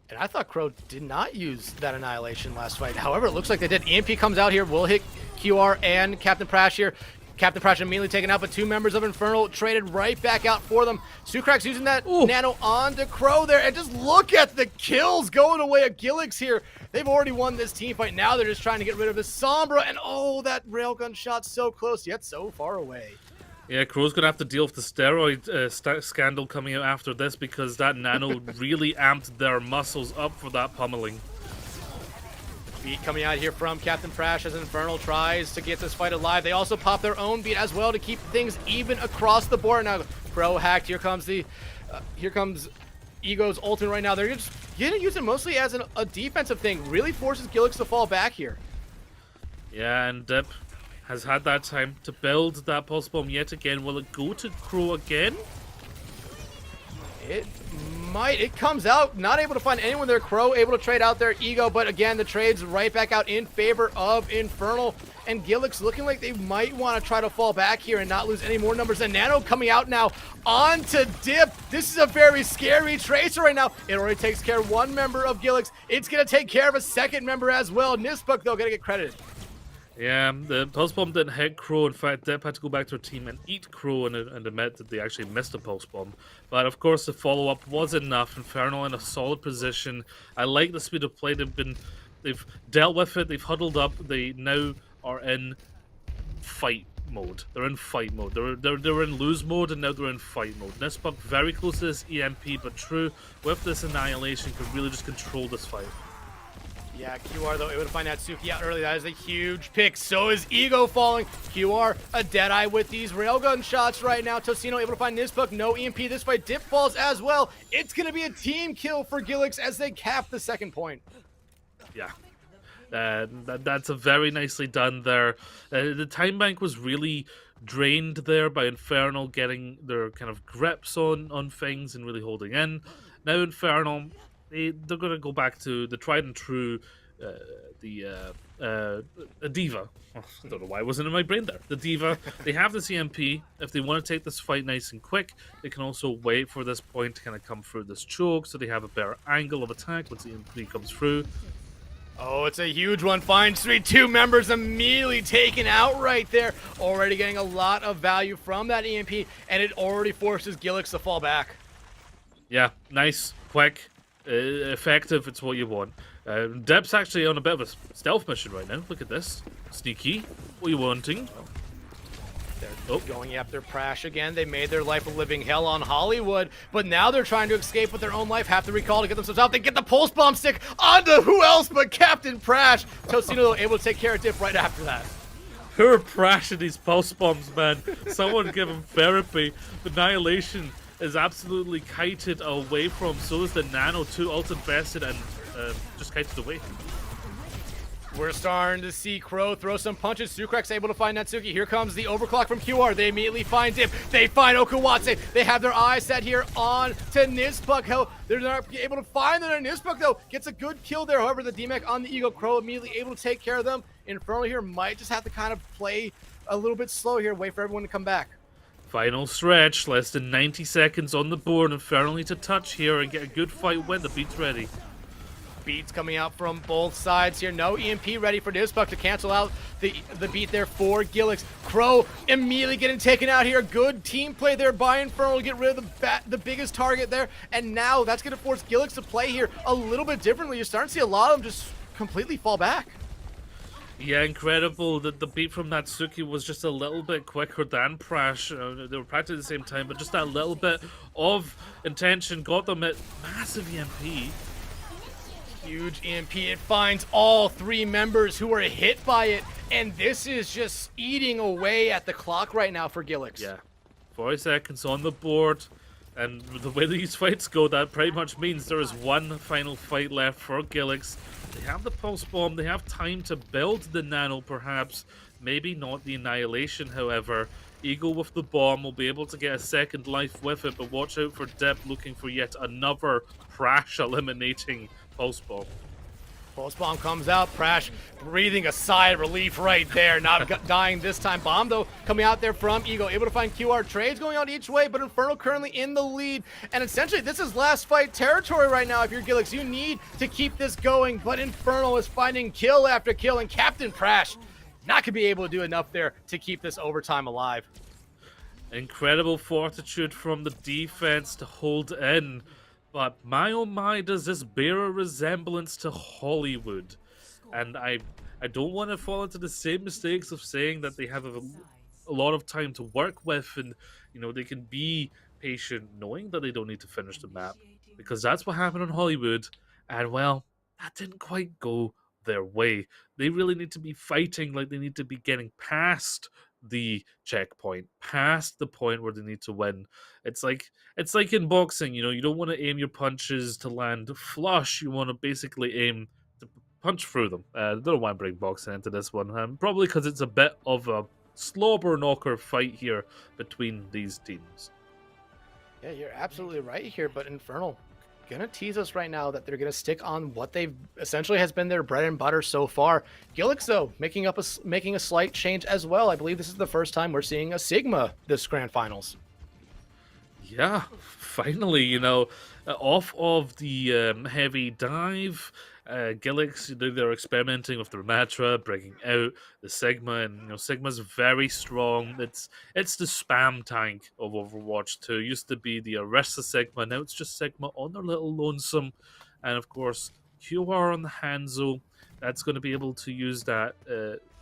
And I thought Crow did not use that Annihilation last fight. However, it looks like they did. EMP comes out here, will hit QR and Captain Prash here. Captain Prash immediately taken out, but 2 members of Infernal traded right back out for them. Sucrax using that Nano onto Crow there, and just look at the kills going away at Gilix here. They've already won this team fight. Now they're just trying to get rid of this Sombra, and oh, that railgun shot so close, yet so far away. Yeah, Crow's going to have to deal with the steroid scandal coming out after this, because that Nano really amped their muscles up for that pummeling. Beat coming out here from Captain Prash as Infernal tries to get this fight alive. They also pop their own beat as well to keep things even across the board. Now, Crow hacked. Here comes Ego's ultimate right now. They're just going to use it mostly as a defensive thing. Really forces Gilix to fall back here. Yeah, and Dip has had that time to build that Pulse Bomb yet again. Will it go to Crow again? It might. It comes out. Not able to find anyone there. Crow able to trade out their Ego, but again, the trade's right back out in favor of Infernal. And Gilix looking like they might want to try to fall back here and not lose any more numbers. And Nano coming out now onto Dip. This is a very scary Tracer right now. It already takes care of 1 member of Gilix. It's going to take care of a 2nd member as well. Nisbuk, though, going to get credited. Yeah, the Pulse Bomb didn't hit Crow. In fact, Dip had to go back to her team and eat Crow and admit that they actually missed a Pulse Bomb. But of course, the follow-up was enough. Infernal in a solid position. I like the speed of play. They've dealt with it. They've huddled up. They now are in fight mode. They're in fight mode. They're in lose mode, and now they're in fight mode. Nisbuk very close to this EMP, but True with this Annihilation could really just control this fight. Yeah, QR, though, able to find Natsuki out early. That is a huge pick. So is Ego falling. QR, a Deadeye with these railgun shots right now. Tocino able to find Nisbuk. No EMP this fight. Dip falls as well. It's going to be a team kill for Gilix as they cap the 2nd point. Yeah. That's a very nicely done there. The time bank was really drained there by Infernal getting their kind of grips on things and really holding in. Now Infernal, they're going to go back to the tried and true, the Diva. Oh, I don't know why it wasn't in my brain there. The Diva. They have the CMP. If they want to take this fight nice and quick, they can also wait for this point to kind of come through this choke, so they have a better angle of attack once the EMP comes through. Oh, it's a huge one. Fine Street, 2 members immediately taken out right there. Already getting a lot of value from that EMP, and it already forces Gilix to fall back. Yeah, nice, quick, effective. It's what you want. Dep's actually on a bit of a stealth mission right now. Look at this. Sneaky. What are you wanting? They're going after Prash again. They made their life a living hell on Hollywood, but now they're trying to escape with their own life. Have to recall to get themselves out. They get the pulse bomb stick onto who else but Captain Prash. Tocino able to take care of Dip right after that. Poor Prash and these pulse bombs, man. Someone give him therapy. Annihilation is absolutely kited away from. So is the Nano, 2 ult invested and just kited away. We're starting to see Crow throw some punches. Sukrek's able to find Natsuki. Here comes the overclock from QR. They immediately find Dip. They find Okuwatse. They have their eyes set here on to Nizpuk. Hell, they're not able to find them. Nizpuk, though, gets a good kill there. However, the DMAC on the Eagle, Crow immediately able to take care of them. Infernal here might just have to kind of play a little bit slow here. Wait for everyone to come back. Final stretch. Less than 90 seconds on the board. Infernal need to touch here and get a good fight when the beat's ready. Beats coming out from both sides here. No EMP ready for Nizpuk to cancel out the beat there for Gilix. Crow immediately getting taken out here. Good team play there by Infernal to get rid of the biggest target there. And now that's going to force Gilix to play here a little bit differently. You're starting to see a lot of them just completely fall back. Yeah, incredible. The beat from Natsuki was just a little bit quicker than Prash. They were practically at the same time, but just that little bit of intention got them at massive EMP. Huge EMP. It finds all 3 members who are hit by it, and this is just eating away at the clock right now for Gilix. Yeah, 40 seconds on the board, and the way these fights go, that pretty much means there is one final fight left for Gilix. They have the pulse bomb, they have time to build the Nano perhaps, maybe not the Annihilation, however. Eagle with the bomb will be able to get a second life with it, but watch out for Dip looking for yet another Prash eliminating pulse bomb. Pulse bomb comes out. Prash breathing a sigh of relief right there. Not dying this time. Bomb, though, coming out there from Eagle. Able to find QR. Trades going on each way, but Infernal currently in the lead. And essentially, this is last fight territory right now if you're Gilix. You need to keep this going, but Infernal is finding kill after kill, and Captain Prash not going to be able to do enough there to keep this overtime alive. Incredible fortitude from the defense to hold in. But my oh my, does this bear a resemblance to Hollywood? And I don't want to fall into the same mistakes of saying that they have a lot of time to work with and, you know, they can be patient knowing that they don't need to finish the map. Because that's what happened in Hollywood. And, well, that didn't quite go their way. They really need to be fighting like they need to be getting past the checkpoint, past the point where they need to win. It's like in boxing, you know, you don't want to aim your punches to land flush. You want to basically aim to punch through them. I don't want to bring boxing into this one, probably because it's a bit of a slobber knocker fight here between these teams. Yeah, you're absolutely right here, but Infernal gonna tease us right now that they're gonna stick on what they've essentially has been their bread and butter so far. Gilix, though, making a slight change as well. I believe this is the first time we're seeing a Sigma this grand finals. Yeah, finally, you know, off of the heavy dive, Gilix, they're experimenting with the Ramatra, breaking out the Sigma, and you know, Sigma's very strong. It's the spam tank of Overwatch 2. Used to be the Arista Sigma, now it's just Sigma on their little lonesome, and of course QR on the Hanzo. That's going to be able to use that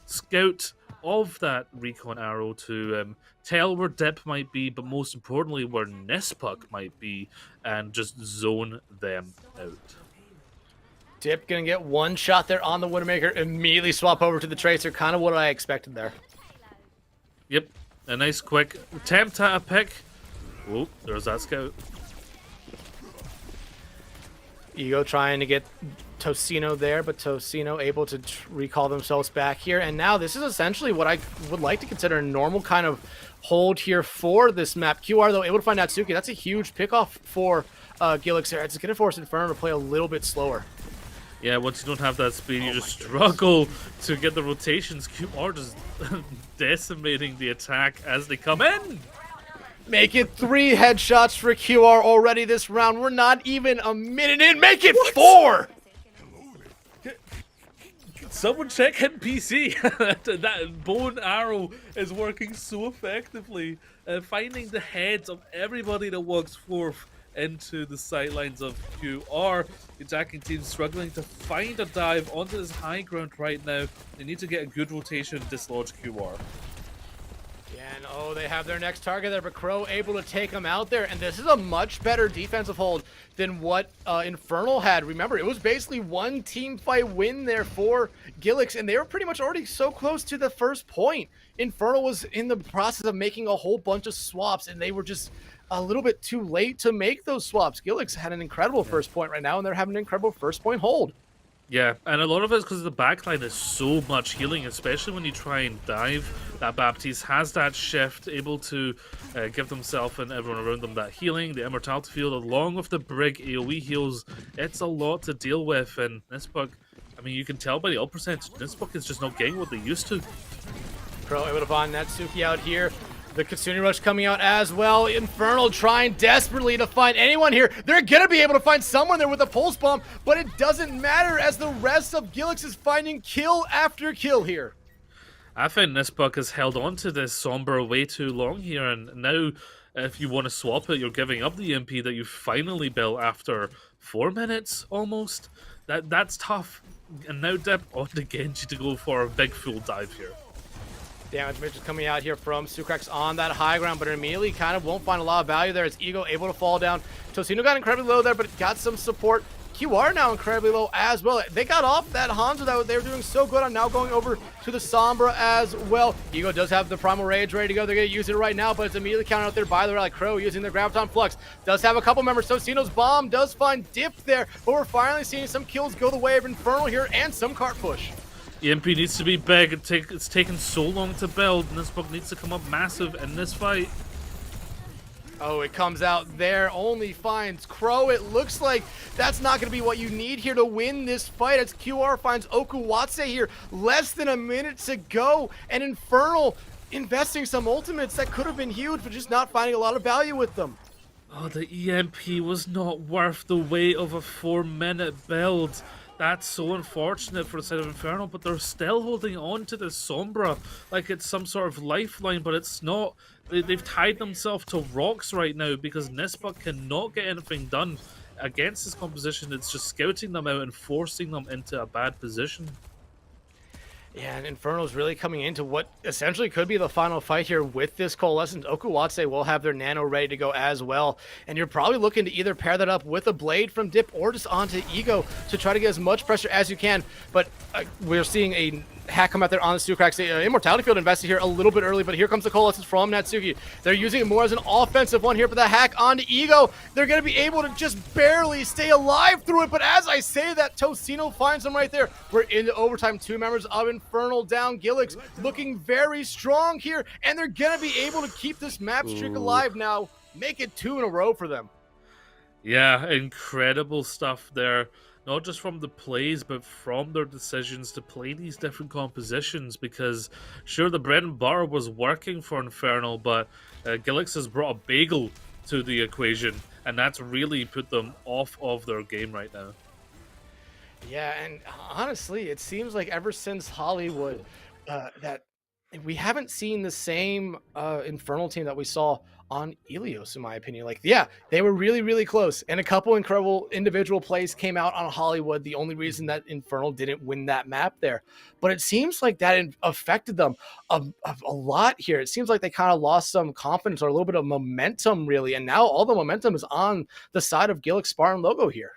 scout of that recon arrow to tell where Dip might be, but most importantly where Nizpuk might be, and just zone them out. Dip gonna get one shot there on the Widowmaker, immediately swap over to the Tracer, kind of what I expected there. Yep, a nice quick attempt at a pick. Oh, there's that scout. Ego trying to get Tocino there, but Tocino able to recall themselves back here. And now this is essentially what I would like to consider a normal kind of hold here for this map. QR, though, able to find Natsuki. That's a huge pickoff for Gilix here. It's going to force Infernal to play a little bit slower. Yeah, once you don't have that speed, you just struggle to get the rotations. QR just decimating the attack as they come in. Make it 3 headshots for QR already this round. We're not even a minute in. Make it 4! Someone check NPC. That bow and arrow is working so effectively. Finding the heads of everybody that walks forth into the sidelines of QR. The attacking team struggling to find a dive onto this high ground right now. They need to get a good rotation and dislodge QR. And oh, they have their next target there, but Crow able to take him out there. And this is a much better defensive hold than what Infernal had. Remember, it was basically one team fight win there for Gilix, and they were pretty much already so close to the first point. Infernal was in the process of making a whole bunch of swaps, and they were just a little bit too late to make those swaps. Gilix had an incredible first point right now, and they're having an incredible first point hold. Yeah, and a lot of it is because the backline is so much healing, especially when you try and dive. That Baptiste has that shift, able to give themselves and everyone around them that healing, the immortality field, along with the Brig AoE heals. It's a lot to deal with, and Nisbuk, I mean, you can tell by the ult percentage, Nisbuk is just not getting what they used to. Crow able to find Natsuki out here. The Kitsune Rush coming out as well. Infernal trying desperately to find anyone here. They're going to be able to find someone there with a pulse bomb, but it doesn't matter as the rest of Gilix is finding kill after kill here. I think Nisbuk has held on to this Sombra way too long here, and now if you want to swap it, you're giving up the MP that you finally built after 4 minutes almost. That's tough. And now Dip on to Genji to go for a big full dive here. Damage Mitch is coming out here from Sucrex on that high ground, but immediately kind of won't find a lot of value there as Ego able to fall down. Tocino got incredibly low there, but got some support. QR now incredibly low as well. They got off that Hanzo that they were doing so good on, now going over to the Sombra as well. Ego does have the Primal Rage ready to go. They're going to use it right now, but it's immediately countered out there by the Rally. Crow using their Graviton Flux. Does have a couple members. Tocino's bomb does find Dip there, but we're finally seeing some kills go the way of Infernal here and some cart push. EMP needs to be big. It's taken so long to build, and this book needs to come up massive in this fight. Oh, it comes out there, only finds Crow. It looks like that's not going to be what you need here to win this fight as QR finds Okuwatse here. Less than a minute to go, and Infernal investing some ultimates that could have been huge, but just not finding a lot of value with them. Oh, the EMP was not worth the weight of a 4-minute build. That's so unfortunate for the side of Infernal, but they're still holding on to this Sombra like it's some sort of lifeline, but it's not. They've tied themselves to rocks right now because Nisbuk cannot get anything done against this composition. It's just scouting them out and forcing them into a bad position. Yeah, and Infernal's really coming into what essentially could be the final fight here with this Coalescence. Okuwatse will have their Nano ready to go as well, and you're probably looking to either pair that up with a Blade from Dip or just onto Ego to try to get as much pressure as you can, but we're seeing a hack come out there on the Sucrax. Immortality Field invested here a little bit early, but here comes the Coalescence from Natsuki. They're using it more as an offensive one here, but the hack onto Ego, they're going to be able to just barely stay alive through it, but as I say that, Tocino finds them right there. We're into overtime. 2 members of Infernal down. Gilix looking very strong here, and they're going to be able to keep this map streak alive now. Make it 2 in a row for them. Yeah, incredible stuff there. Not just from the plays, but from their decisions to play these different compositions, because sure, the bread and butter was working for Infernal, but Gilix has brought a bagel to the equation, and that's really put them off of their game right now. Yeah, and honestly, it seems like ever since Hollywood, that we haven't seen the same Infernal team that we saw on Ilios, in my opinion. Like, yeah, they were really, really close, and a couple incredible individual plays came out on Hollywood. The only reason that Infernal didn't win that map there, but it seems like that affected them a lot here. It seems like they kind of lost some confidence or a little bit of momentum, really, and now all the momentum is on the side of Gilix Spartan logo here.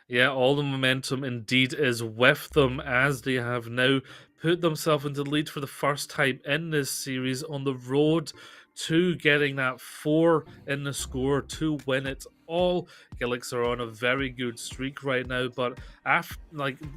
Yeah, all the momentum indeed is with them as they have now put themselves into the lead for the first time in this series on the road to getting that 4 in the score to win it all. Gilix are on a very good streak right now, but after,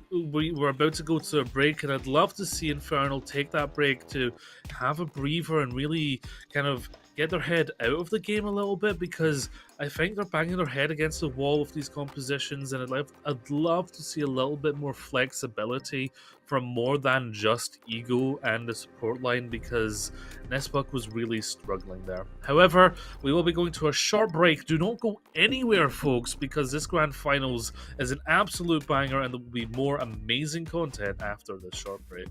we're about to go to a break, and I'd love to see Infernal take that break to have a breather and really kind of get their head out of the game a little bit, because I think they're banging their head against the wall with these compositions, and I'd love to see a little bit more flexibility from more than just Ego and the support line, because Nisbuk was really struggling there. However, we will be going to a short break. Do not go anywhere, folks, because this Grand Finals is an absolute banger, and there will be more amazing content after this short break.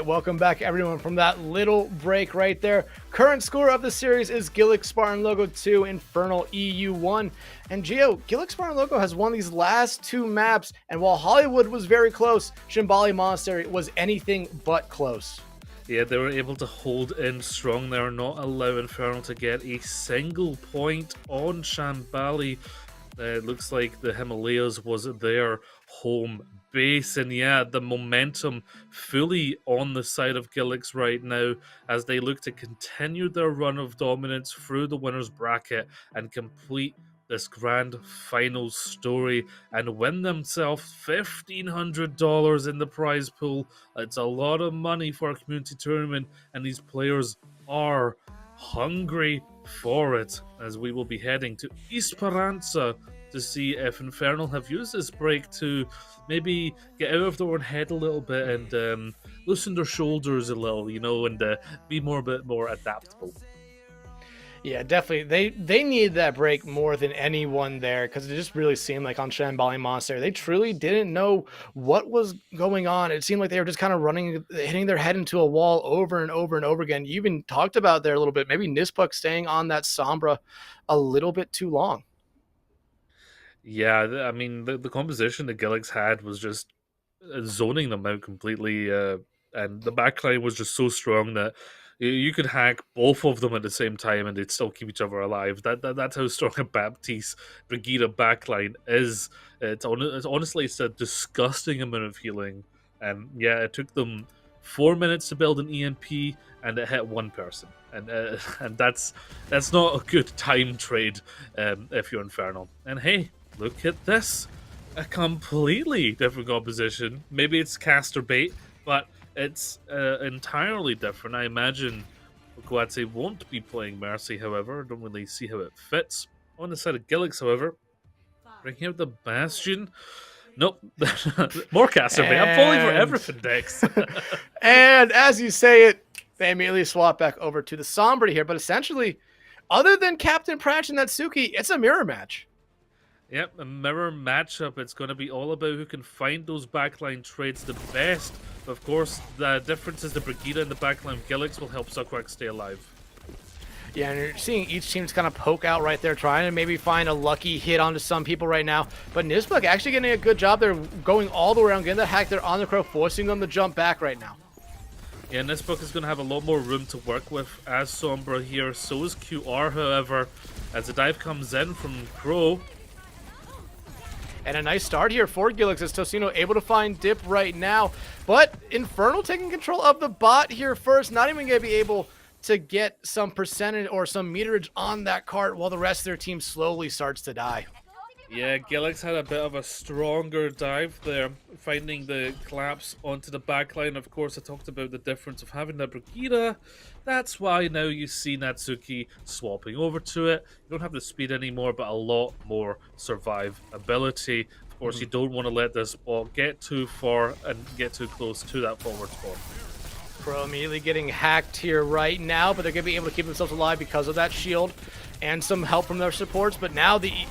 right, welcome back everyone from that little break right there. Current score of the series is Gilix Spartan Logo 2, Infernal EU 1. And Gio, Gilix Spartan Logo has won these last two maps, and while Hollywood was very close, Shambali Monastery was anything but close. Yeah, they were able to hold in strong there, not allow Infernal to get a single point on Shambali. It looks like the Himalayas was their home base, and yeah, the momentum fully on the side of Gilix right now as they look to continue their run of dominance through the winners bracket and complete this grand final story and win themselves $1,500 in the prize pool. It's a lot of money for a community tournament, and these players are hungry for it, as we will be heading to Esperanza to see if Infernal have used this break to maybe get out of their own head a little bit and loosen their shoulders a little, and be a bit more adaptable. Yeah, definitely. They needed that break more than anyone there, because it just really seemed like on Shambali Monastery, they truly didn't know what was going on. It seemed like they were just kind of hitting their head into a wall over and over and over again. You even talked about there a little bit, maybe Nispuk staying on that Sombra a little bit too long. Yeah, I mean, the composition that Gilix had was just zoning them out completely, and the backline was just so strong that you could hack both of them at the same time and they'd still keep each other alive. That's how strong a Baptiste Brigida backline is. It's a disgusting amount of healing, and yeah, it took them 4 minutes to build an EMP, and it hit one person, and that's not a good time trade if you're Infernal. And hey, look at this. A completely different composition. Maybe it's caster bait, but it's entirely different. I imagine Guate won't be playing Mercy, however. I don't really see how it fits. On the side of Gilix, however, bringing out the Bastion. Nope. More caster bait. I'm falling for everything, Dex. And as you say it, they immediately swap back over to the Sombra here. But essentially, other than Captain Pratch and Natsuki, it's a mirror match. Yep, a mirror matchup. It's going to be all about who can find those backline trades the best. But of course, the difference is the Brigida and the backline of Gilix will help Suckwak stay alive. Yeah, and you're seeing each team just kind of poke out right there, trying to maybe find a lucky hit onto some people right now. But Nispuk actually getting a good job there, going all the way around, getting the hack there on the Crow, forcing them to jump back right now. Yeah, Nispuk is going to have a lot more room to work with as Sombra here. So is QR, however, as the dive comes in from Crow. And a nice start here for Gilix as Tocino able to find Dip right now. But Infernal taking control of the bot here first. Not even going to be able to get some percentage or some meterage on that cart while the rest of their team slowly starts to die. Yeah, Gilix had a bit of a stronger dive there, finding the collapse onto the backline. Of course, I talked about the difference of having that Brigida. That's why now you see Natsuki swapping over to it. You don't have the speed anymore, but a lot more survivability. Of course, you don't want to let this bot get too far and get too close to that forward spawn. Pro immediately getting hacked here right now, but they're going to be able to keep themselves alive because of that shield and some help from their supports. But now the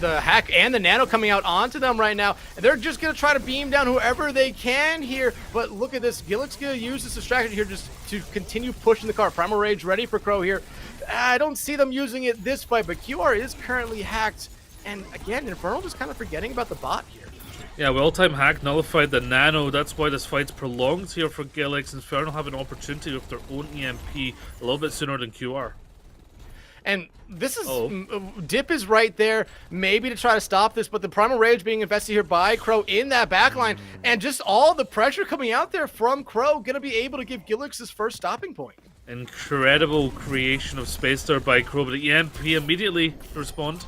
hack and the nano coming out onto them right now, and they're just going to try to beam down whoever they can here. But look at this, Gilix going to use this distraction here just to continue pushing the car. Primal Rage ready for Crow here. I don't see them using it this fight, but QR is currently hacked, and again, Infernal just kind of forgetting about the bot here. Yeah, we all-time hack nullified the nano. That's why this fight's prolonged here for Gilix. Infernal have an opportunity with their own EMP a little bit sooner than QR. And this is Dip is right there, maybe to try to stop this, but the Primal Rage being invested here by Crow in that backline, and just all the pressure coming out there from Crow, gonna be able to give Gilix his first stopping point. Incredible creation of space there by Crow, but the EMP immediately respond.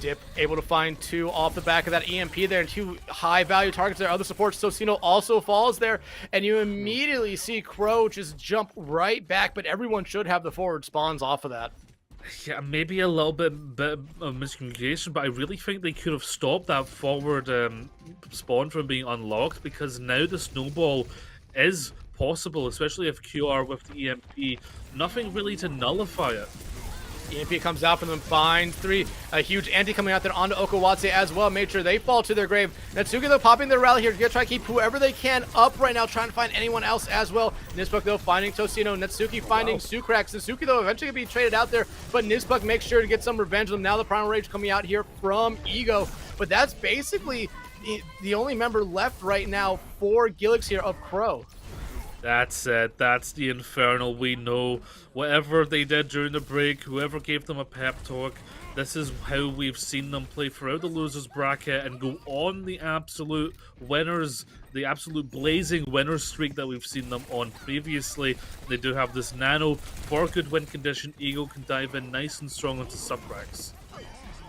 Dip able to find two off the back of that EMP there, and two high value targets there. Other supports, Tocino also falls there, and you immediately see Crow just jump right back, but everyone should have the forward spawns off of that. Yeah, maybe a little bit of miscommunication, but I really think they could have stopped that forward spawn from being unlocked, because now the snowball is possible, especially if QR with the EMP. Nothing really to nullify it. EMP comes out from them, finds 3. A huge anti coming out there onto Okawatse as well. Made sure they fall to their grave. Natsuki, though, popping their rally here. Gonna try to keep whoever they can up right now, trying to find anyone else as well. Nizpuck, though, finding Tosino. Natsuki finding Sukrak. Suzuki, though, eventually gonna be traded out there, but Nizpuck makes sure to get some revenge on them. Now the Primal Rage coming out here from Ego. But that's basically the only member left right now for Gilix here of Crow. That's it. That's the Infernal. We know whatever they did during the break, whoever gave them a pep talk, this is how we've seen them play throughout the losers bracket and go on the absolute winners, the absolute blazing winners streak that we've seen them on previously. They do have this nano for good win condition. Ego can dive in nice and strong onto Subrax.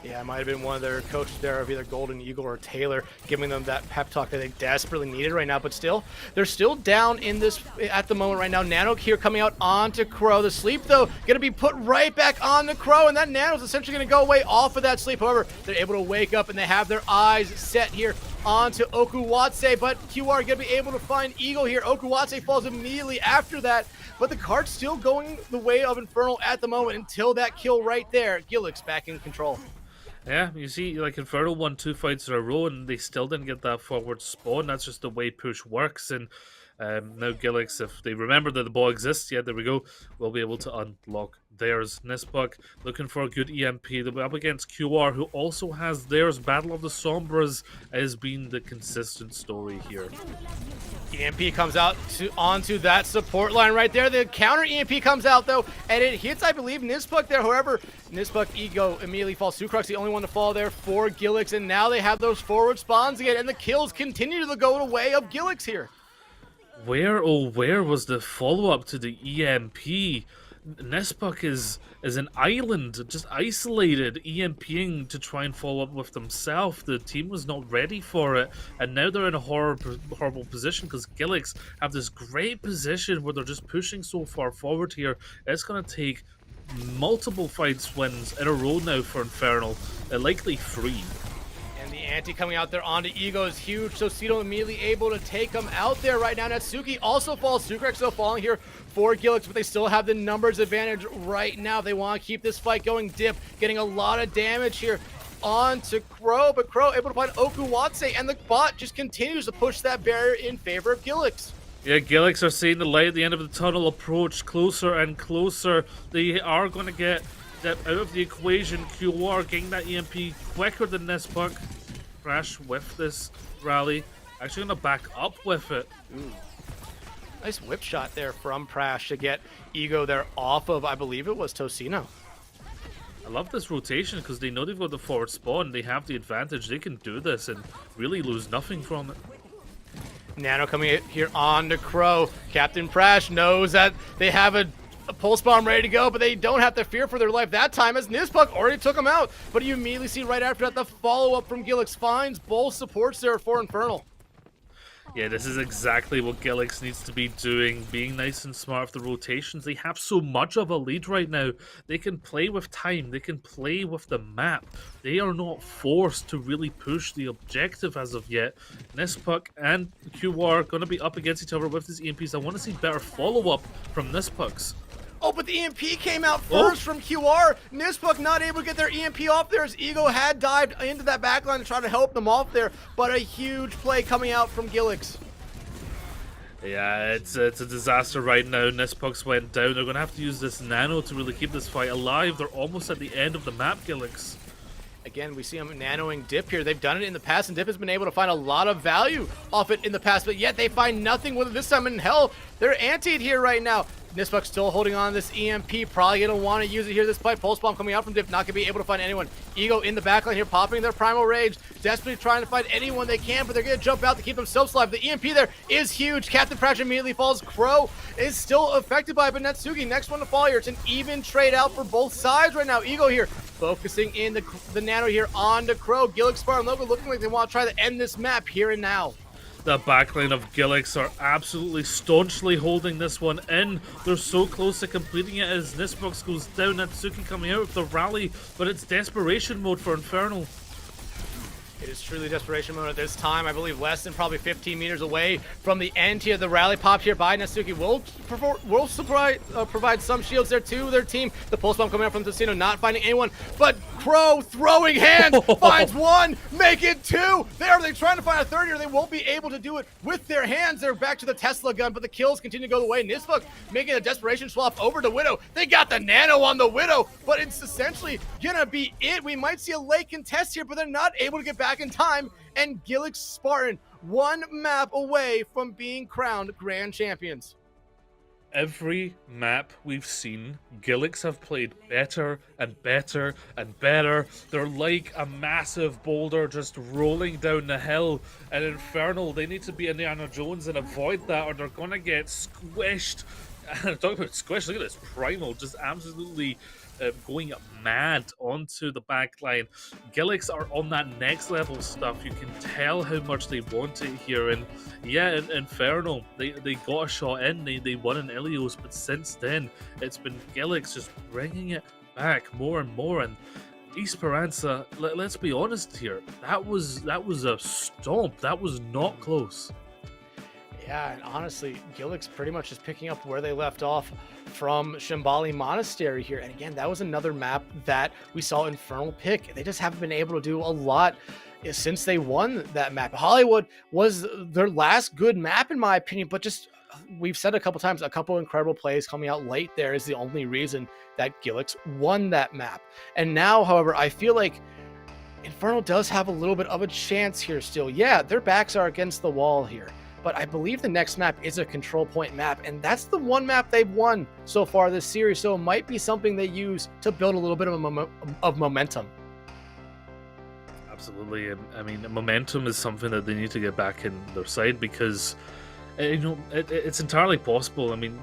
Yeah, it might have been one of their coaches there of either Golden Eagle or Taylor giving them that pep talk that they desperately needed right now. But still, they're still down in this at the moment right now. Nano here coming out onto Crow. The sleep, though, going to be put right back on the Crow, and that Nano's essentially going to go away off of that sleep. However, they're able to wake up, and they have their eyes set here onto Okuwatse, but QR going to be able to find Eagle here. Okuwatse falls immediately after that, but the card's still going the way of Infernal at the moment until that kill right there. Gilix back in control. Yeah, you see, like, Infernal won 2 fights in a row, and they still didn't get that forward spawn. That's just the way push works, and now Gilix, if they remember that the ball exists, yeah, there we go, we'll be able to unlock theirs. Nizpuck looking for a good EMP. They'll be up against QR, who also has theirs. Battle of the Sombras has been the consistent story here. EMP comes out onto that support line right there. The counter EMP comes out, though, and it hits, I believe, Nizpuck there. However, Nizpuck Ego immediately falls. Sukruk's the only one to fall there for Gilix, and now they have those forward spawns again, and the kills continue to go the way of Gilix here. Where, oh where was the follow-up to the EMP? Nizpuck is an island, just isolated, EMPing to try and follow up with themselves. The team was not ready for it, and now they're in a horrible position because Gilix have this great position where they're just pushing so far forward here. It's going to take multiple fights wins in a row now for Infernal, likely 3. And the anti coming out there onto Ego is huge, so Cito immediately able to take him out there right now. Natsuki also falls. Sukrek still falling here for Gilix, but they still have the numbers advantage right now. They want to keep this fight going. Dip getting a lot of damage here onto Crow, but Crow able to find Okuwatse, and the bot just continues to push that barrier in favor of Gilix. Yeah, Gilix are seeing the light at the end of the tunnel approach closer and closer. They are going to get that out of the equation. QR getting that EMP quicker than Nizpuck. Crash with this rally. Actually going to back up with it. Ooh. Nice whip shot there from Prash to get Ego there off of, I believe it was Tosino. I love this rotation because they know they've got the forward spawn. They have the advantage. They can do this and really lose nothing from it. Nano coming in here on to Crow. Captain Prash knows that they have a pulse bomb ready to go, but they don't have to fear for their life that time as Nizpuck already took him out. But you immediately see right after that the follow-up from Gilix finds both supports there for Infernal. Yeah, this is exactly what Gilix needs to be doing, being nice and smart with the rotations. They have so much of a lead right now. They can play with time. They can play with the map. They are not forced to really push the objective as of yet. Nizpuck and QR going to be up against each other with these EMPs. I want to see better follow-up from Nizpuck's. Oh, but the EMP came out first from QR. Nizpuck not able to get their EMP off there as Ego had dived into that backline to try to help them off there, but a huge play coming out from Gilix. Yeah, it's a disaster right now. Nizpuck's went down. They're going to have to use this nano to really keep this fight alive. They're almost at the end of the map, Gilix. Again, we see them nanoing Dip here. They've done it in the past, and Dip has been able to find a lot of value off it in the past, but yet they find nothing with it this time. In hell, they're antied here right now. Nizpuck still holding on to this EMP, probably going to want to use it here this fight. Pulse bomb coming out from Dip, not going to be able to find anyone. Ego in the backline here, popping their Primal Rage, desperately trying to find anyone they can, but they're going to jump out to keep themselves alive. The EMP there is huge. Captain Prash immediately falls. Crow is still affected by it, but Natsuki, next one to fall here. It's an even trade out for both sides right now. Ego here, focusing in the nano here on the Crow. Gilix Spartan logo looking like they want to try to end this map here and now. The backline of Gilix are absolutely staunchly holding this one in. They're so close to completing it as Nizpuck goes down. Natsuki coming out with the rally, but it's desperation mode for Infernal. It is truly desperation mode at this time. I believe less than probably 15 meters away from the end here. The rally pop here by Natsuki will provide some shields there to their team. The pulse bomb coming out from Tocino, not finding anyone, but Crow throwing hands finds one, make it two. Are they trying to find a third here? They won't be able to do it with their hands. They're back to the Tesla gun, but the kills continue to go the way. Nisbuk making a desperation swap over to Widow. They got the nano on the Widow, but it's essentially gonna be it. We might see a late contest here, but they're not able to get back in time, and Gilix Spartan one map away from being crowned grand champions. Every map we've seen, Gilix have played better and better and better. They're like a massive boulder just rolling down the hill. And Infernal, they need to be Indiana Jones and avoid that, or they're gonna get squished. Talk about squish, look at this Primal just absolutely going mad onto the back line. Gilix are on that next level stuff. You can tell how much they want it here. And yeah, in Infernal, they got a shot in, they won in Ilios, but since then, it's been Gilix just bringing it back more and more. And Esperanza, let's be honest here, that was a stomp. That was not close. Yeah, and honestly, Gilix pretty much is picking up where they left off from Shambali Monastery here. And again, that was another map that we saw Infernal pick. They just haven't been able to do a lot since they won that map. Hollywood was their last good map, in my opinion, but just we've said a couple times, a couple incredible plays coming out late there is the only reason that Gilix won that map. And now, however, I feel like Infernal does have a little bit of a chance here still. Yeah, their backs are against the wall here, but I believe the next map is a control point map, and that's the one map they've won so far this series, so it might be something they use to build a little bit of momentum. Absolutely, and I mean, momentum is something that they need to get back in their side, because it's entirely possible. I mean,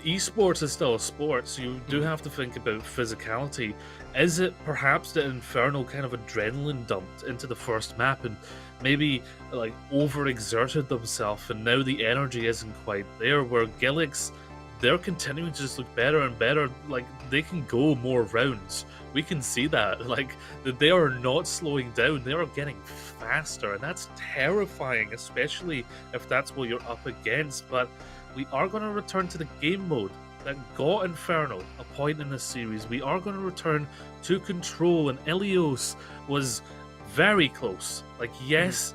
esports is still a sport, so you do have to think about physicality. Is it perhaps that Infernal kind of adrenaline dumped into the first map and maybe like overexerted themselves, and now the energy isn't quite there, where Gilix, they're continuing to just look better and better. Like, they can go more rounds. We can see that. Like, they are not slowing down. They are getting faster, and that's terrifying, especially if that's what you're up against. But we are going to return to the game mode that got Infernal a point in this series. We are going to return to control, and Ilios was very close. Like, yes,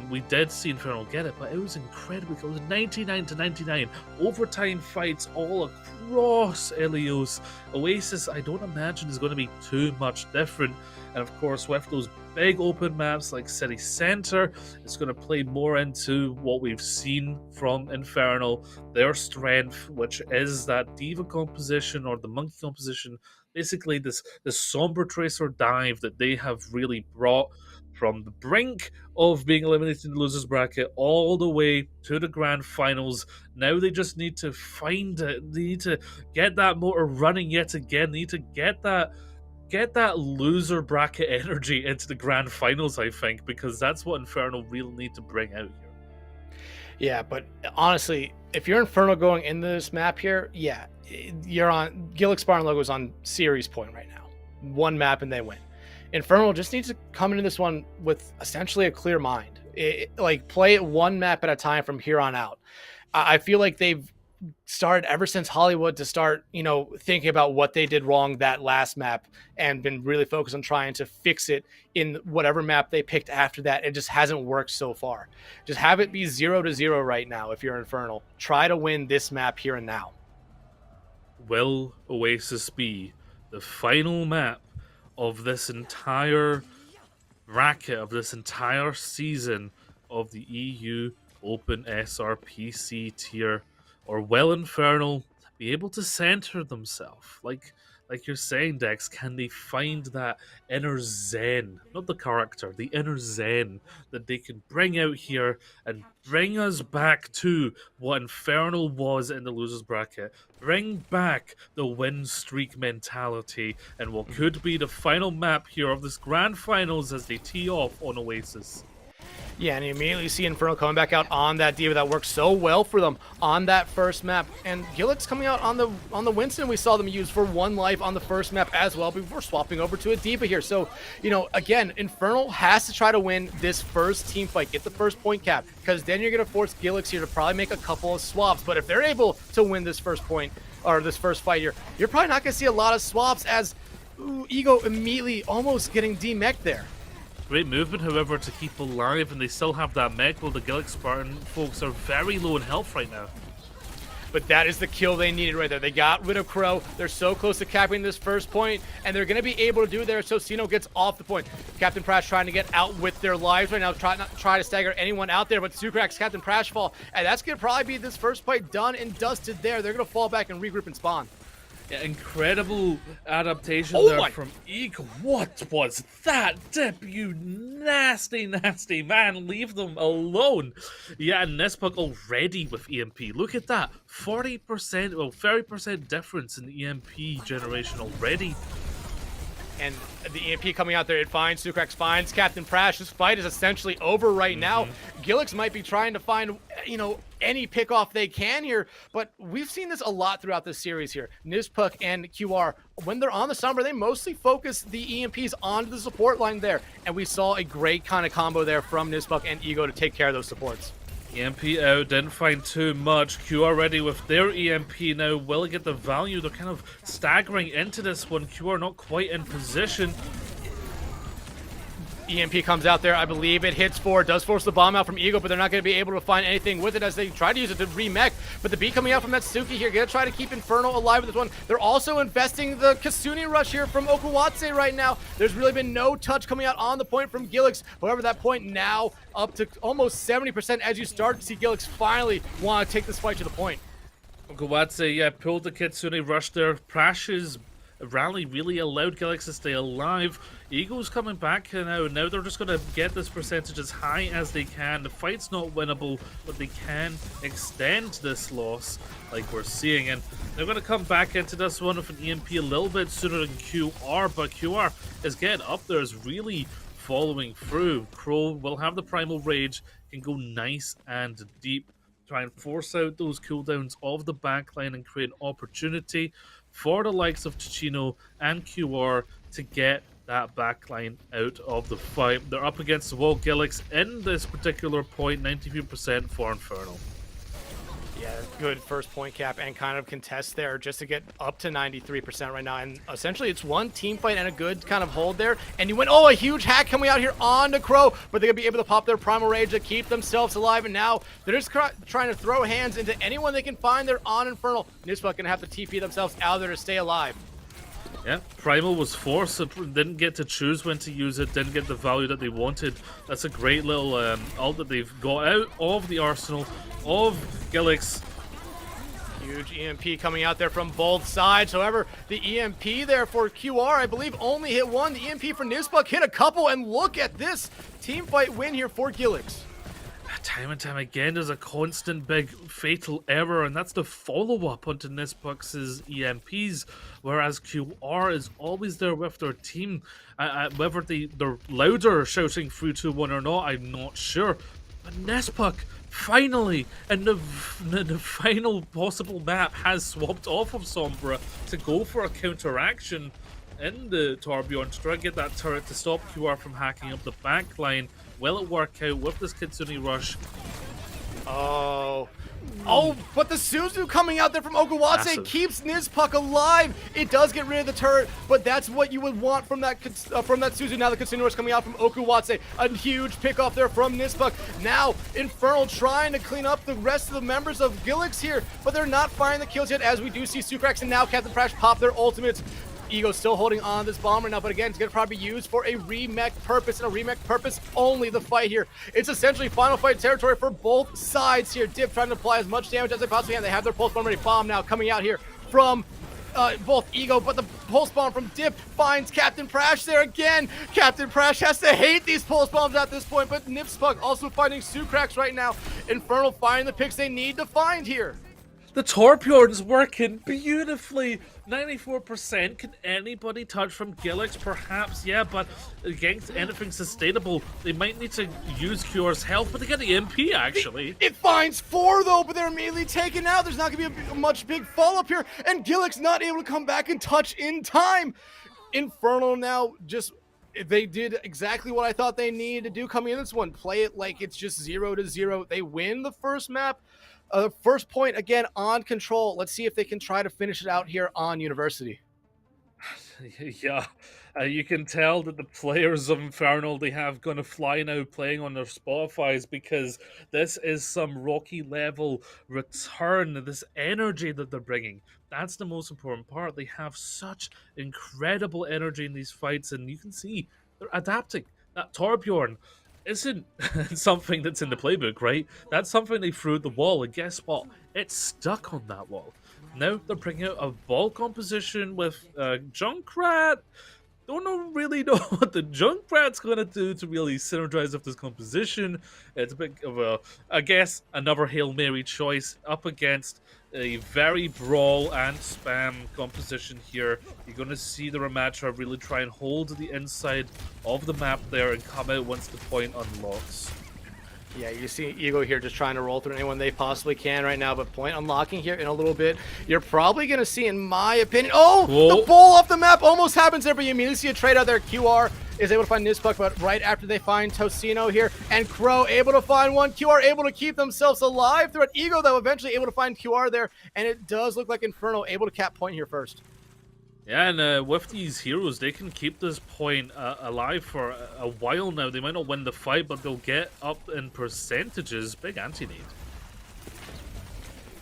we did see Infernal get it, but it was incredibly close. 99-99 overtime fights all across Ilios. Oasis, I don't imagine, is going to be too much different. And of course, with those big open maps like City Center, it's going to play more into what we've seen from Infernal, their strength, which is that Diva composition or the Monkey composition. Basically, this Somber Tracer dive that they have really brought from the brink of being eliminated in the losers bracket all the way to the grand finals. Now they just need to find it. They need to get that motor running yet again. They need to get that loser bracket energy into the grand finals, I think, because that's what Infernal really need to bring out here. Yeah, but honestly, if you're Infernal going into this map here, yeah, you're on Gilix Spartan logo is on series point right now. One map and they win. Infernal just needs to come into this one with essentially a clear mind. Like, play it one map at a time from here on out. I feel like they've started ever since Hollywood to start, thinking about what they did wrong that last map and been really focused on trying to fix it in whatever map they picked after that. It just hasn't worked so far. Just have it be 0-0 right now if you're Infernal. Try to win this map here and now. Will Oasis be the final map of this entire bracket, of this entire season of the EU Open SRPC tier? Or will Infernal be able to center themselves? Like you're saying, Dex, can they find that inner zen? Not the character, the inner zen that they can bring out here and bring us back to what Infernal was in the losers bracket. Bring back the win streak mentality and what could be the final map here of this grand finals as they tee off on Oasis. Yeah, and you immediately see Infernal coming back out on that D.Va that worked so well for them on that first map. And Gilix coming out on the Winston we saw them use for 1 life on the first map as well before swapping over to a D.Va here. So, you know, again, Infernal has to try to win this first team fight, get the first point cap, because then you're going to force Gilix here to probably make a couple of swaps. But if they're able to win this first point, or this first fight here, you're probably not going to see a lot of swaps as Ego immediately almost getting demech'd there. Great movement, however, to keep alive, and they still have that mech, while the Gilix Spartan folks are very low in health right now. But that is the kill they needed right there. They got rid of Crow. They're so close to capping this first point, and they're going to be able to do it there. So Sino gets off the point. Captain Prash trying to get out with their lives right now, try to stagger anyone out there, but Sucrax, Captain Prash fall, and that's going to probably be this first fight done and dusted there. They're going to fall back and regroup and spawn. Yeah, incredible adaptation there from Eagle. What was that, Dip? You nasty, nasty man. Leave them alone. Yeah, and Nespuck already with EMP. Look at that. 40%, well, 30% difference in the EMP generation already. And the EMP coming out there, it finds Sucrax, finds Captain Prash. This fight is essentially over right now. Gilix might be trying to find, you know, any pick off they can here, but we've seen this a lot throughout this series here. Nizpuck and QR, when they're on the Sombra, they mostly focus the EMPs onto the support line there, and we saw a great kind of combo there from Nizpuck and Ego to take care of those supports. EMP out, didn't find too much. QR ready with their EMP now. Will get the value? They're kind of staggering into this one. QR not quite in position. EMP comes out there, I believe it hits 4, does force the bomb out from Ego, but they're not going to be able to find anything with it as they try to use it to remech. But the B coming out from Matsuki here, going to try to keep Infernal alive with this one. They're also investing the Kasuni rush here from Okuwatse right now. There's really been no touch coming out on the point from Gilix. However, that point now up to almost 70% as you start to see Gilix finally want to take this fight to the point. Okuwatse, yeah, pulled the Kitsune rush there. Prash's rally really allowed Gilix to stay alive. Eagle's coming back now. Now they're just going to get this percentage as high as they can. The fight's not winnable, but they can extend this loss like we're seeing. And they're going to come back into this one with an EMP a little bit sooner than QR, but QR is getting up there, is really following through. Crow will have the Primal Rage, can go nice and deep, try and force out those cooldowns of the backline and create an opportunity for the likes of Ticino and QR to get that backline out of the fight. They're up against the wall. Gilix in this particular point, 93% for Infernal. Yeah, good first point cap and kind of contest there just to get up to 93% right now. And essentially it's one team fight and a good kind of hold there. And you went, oh, a huge hack coming out here on the Crow, but they're going to be able to pop their Primal Rage to keep themselves alive. And now they're just trying to throw hands into anyone they can find. They're on Infernal. Nizpuck going to have to TP themselves out there to stay alive. Yeah, Primal was forced, so didn't get to choose when to use it, didn't get the value that they wanted. That's a great little ult that they've got out of the arsenal of Gilix. Huge EMP coming out there from both sides. However, the EMP there for QR, I believe, only hit 1. The EMP for Nizpuck hit a couple, and look at this team fight win here for Gilix. Time and time again, there's a constant big fatal error, and that's the follow-up onto Nizpuck's EMPs, whereas QR is always there with their team. Whether they're louder shouting 3-2-1 or not, I'm not sure. But Nizpuck, finally, in the final possible map, has swapped off of Sombra to go for a counteraction in the Torbjorn to try to get that turret to stop QR from hacking up the backline. Will it work out with this Kitsune rush? Oh, but the Suzu coming out there from Okuwatse keeps Nizpuck alive. It does get rid of the turret, but that's what you would want from that Suzu. Now the Kitsune rush coming out from Okuwatse. A huge pick off there from Nizpuck. Now Infernal trying to clean up the rest of the members of Gilix here, but they're not finding the kills yet, as we do see Sucrax and now Captain Prash pop their ultimates. Ego still holding on to this bomb right now, but again, it's going to probably be used for a remech purpose, and a remech purpose only. The fight here, it's essentially final fight territory for both sides here. Dip trying to apply as much damage as they possibly can. They have their pulse bomb ready. Bomb now coming out here from both Ego, but the pulse bomb from Dip finds Captain Prash there again. Captain Prash has to hate these pulse bombs at this point, but Nizpuck also finding Sucrax right now. Infernal finding the picks they need to find here. The Torbjorn's working beautifully. 94%. Can anybody touch from Gilix? Perhaps, yeah, but against anything sustainable, they might need to use Cure's health, but they get the MP actually. It finds 4 though, but they're immediately taken out. There's not gonna be a much big follow-up here, and Gilix not able to come back and touch in time. Infernal now just, they did exactly what I thought they needed to do coming in this one. Play it like it's just 0-0. They win the first map. First point again on Control. Let's see if they can try to finish it out here on University. Yeah, you can tell that the players of Infernal, they have gonna fly now playing on their Spotifys, because this is some Rocky level return, this energy that they're bringing. That's the most important part. They have such incredible energy in these fights, and you can see they're adapting. That Torbjorn isn't something that's in the playbook, right? That's something they threw at the wall, and guess what? It's stuck on that wall. Now they're bringing out a ball composition with Junkrat. Really know what the Junkrat's going to do to really synergize with this composition. It's a bit of a, I guess, another Hail Mary choice up against a very brawl and spam composition here. You're going to see the Ramatra really try and hold the inside of the map there and come out once the point unlocks. Yeah, you see Ego here just trying to roll through anyone they possibly can right now, but point unlocking here in a little bit. You're probably going to see, in my opinion, the ball off the map almost happens there, but you immediately see a trade out there. QR is able to find Nizpuck, but right after they find Tocino here, and Crow able to find one. QR able to keep themselves alive throughout. Ego, though, eventually able to find QR there, and it does look like Infernal able to cap point here first. Yeah, and with these heroes, they can keep this point alive for a while now. They might not win the fight, but they'll get up in percentages. Big anti-nade.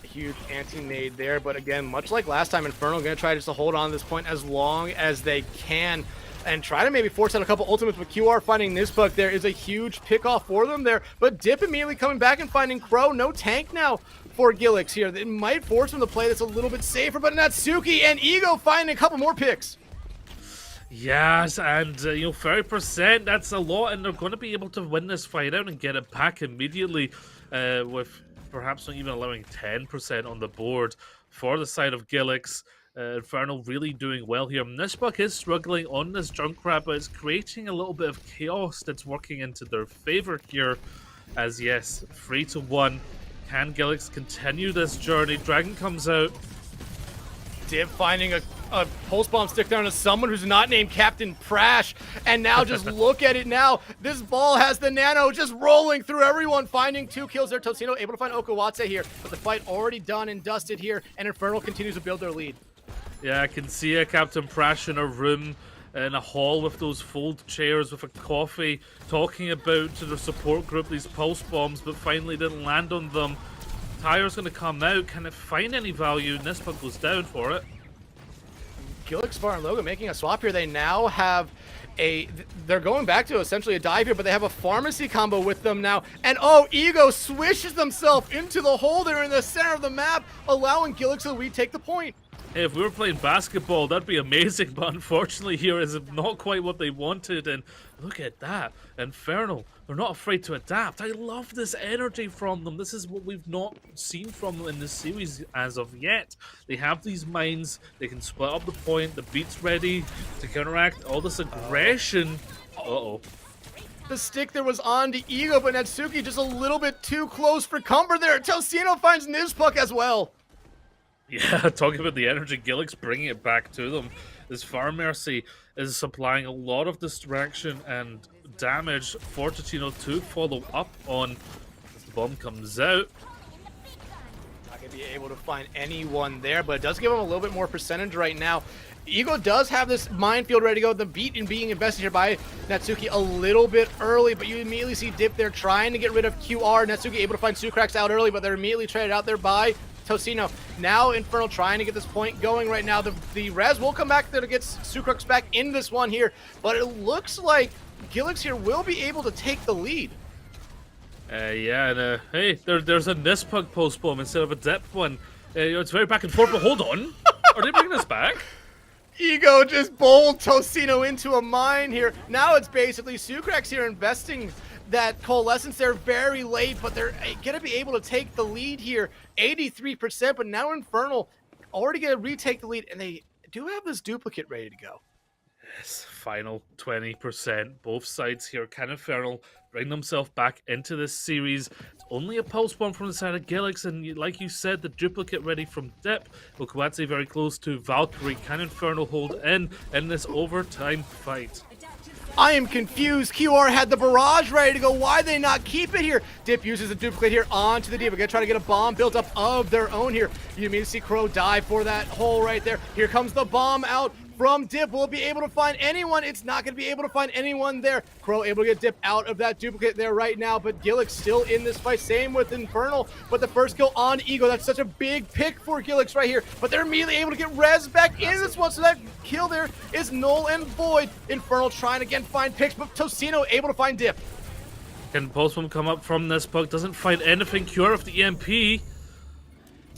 Huge anti-nade there, but again, much like last time, Infernal going to try just to hold on to this point as long as they can and try to maybe force out a couple ultimates, but QR finding Nizpuck there is a huge pick-off for them there, but Dip immediately coming back and finding Crow. No tank now for Gilix here. It might force him to play that's a little bit safer, but Natsuki and Ego finding a couple more picks. Yes, and 30%, that's a lot, and they're going to be able to win this fight out and get it back immediately, with perhaps not even allowing 10% on the board for the side of Gilix. Infernal really doing well here. Nizpuck is struggling on this Junkrat, but it's creating a little bit of chaos that's working into their favor here. As yes, 3-1. Can Gilix continue this journey? Dragon comes out. Div finding a pulse bomb stick down to someone who's not named Captain Prash, and now just look at it now. This ball has the nano just rolling through everyone, finding 2 kills there. Tocino able to find Okawatse here, but the fight already done and dusted here, and Infernal continues to build their lead. Yeah, I can see a Captain Prash in a room, in a hall with those fold chairs with a coffee, talking about to the support group these pulse bombs, but finally didn't land on them. Tire's going to come out. Can it find any value? Nizpuck goes down for it. Gilix Spartan Logo making a swap here. They now have they're going back to essentially a dive here, but they have a pharmacy combo with them now. And Ego swishes themselves into the hole there in the center of the map, allowing Gilix to retake the point. Hey, if we were playing basketball, that'd be amazing, but unfortunately here is not quite what they wanted, and look at that. Infernal, they're not afraid to adapt. I love this energy from them. This is what we've not seen from them in this series as of yet. They have these mines, they can split up the point, the beat's ready to counteract all this aggression. The stick there was on to Ego, but Natsuki just a little bit too close for comfort there. Tocino finds Nizpuck as well. Yeah, talking about the energy, Gilix bringing it back to them. This Fire Mercy is supplying a lot of distraction and damage for Tocino to follow up on as the bomb comes out. Not going to be able to find anyone there, but it does give him a little bit more percentage right now. Ego does have this minefield ready to go. The beat in being invested here by Natsuki a little bit early, but you immediately see Dip there trying to get rid of QR. Natsuki able to find Sucrax out early, but they're immediately traded out there by Tocino. Now Infernal trying to get this point going right now. The res will come back there to get Sucrux back in this one here, but it looks like Gilix here will be able to take the lead. Yeah, and hey, there's a Nizpuck postpone instead of a depth one. It's very back and forth, but hold on. Are they bringing us back? Ego just bowled Tocino into a mine here. Now it's basically Sucrax here investing that Coalescence there very late, but they're going to be able to take the lead here, 83%, but now Infernal already going to retake the lead, and they do have this duplicate ready to go. Yes, final 20%. Both sides here. Can Infernal bring themselves back into this series? It's only a pulse bomb from the side of Gilix, and like you said, the duplicate ready from Dip. Okuatse very close to Valkyrie. Can Infernal hold in this overtime fight? I am confused. QR had the barrage ready to go. Why they not keep it here? Dip uses a duplicate here onto the D. We're going to try to get a bomb built up of their own here. You immediately see Crow dive for that hole right there. Here comes the bomb out from Dip. Will it be able to find anyone? It's not going to be able to find anyone there. Crow able to get Dip out of that duplicate there right now, but Gilix still in this fight. Same with Infernal, but the first kill on Ego. That's such a big pick for Gilix right here, but they're immediately able to get res back in this one, so that kill there is null and void. Infernal trying again find picks, but Tocino able to find Dip. Can Postman come up from this puck? Doesn't find anything. Cure of the EMP.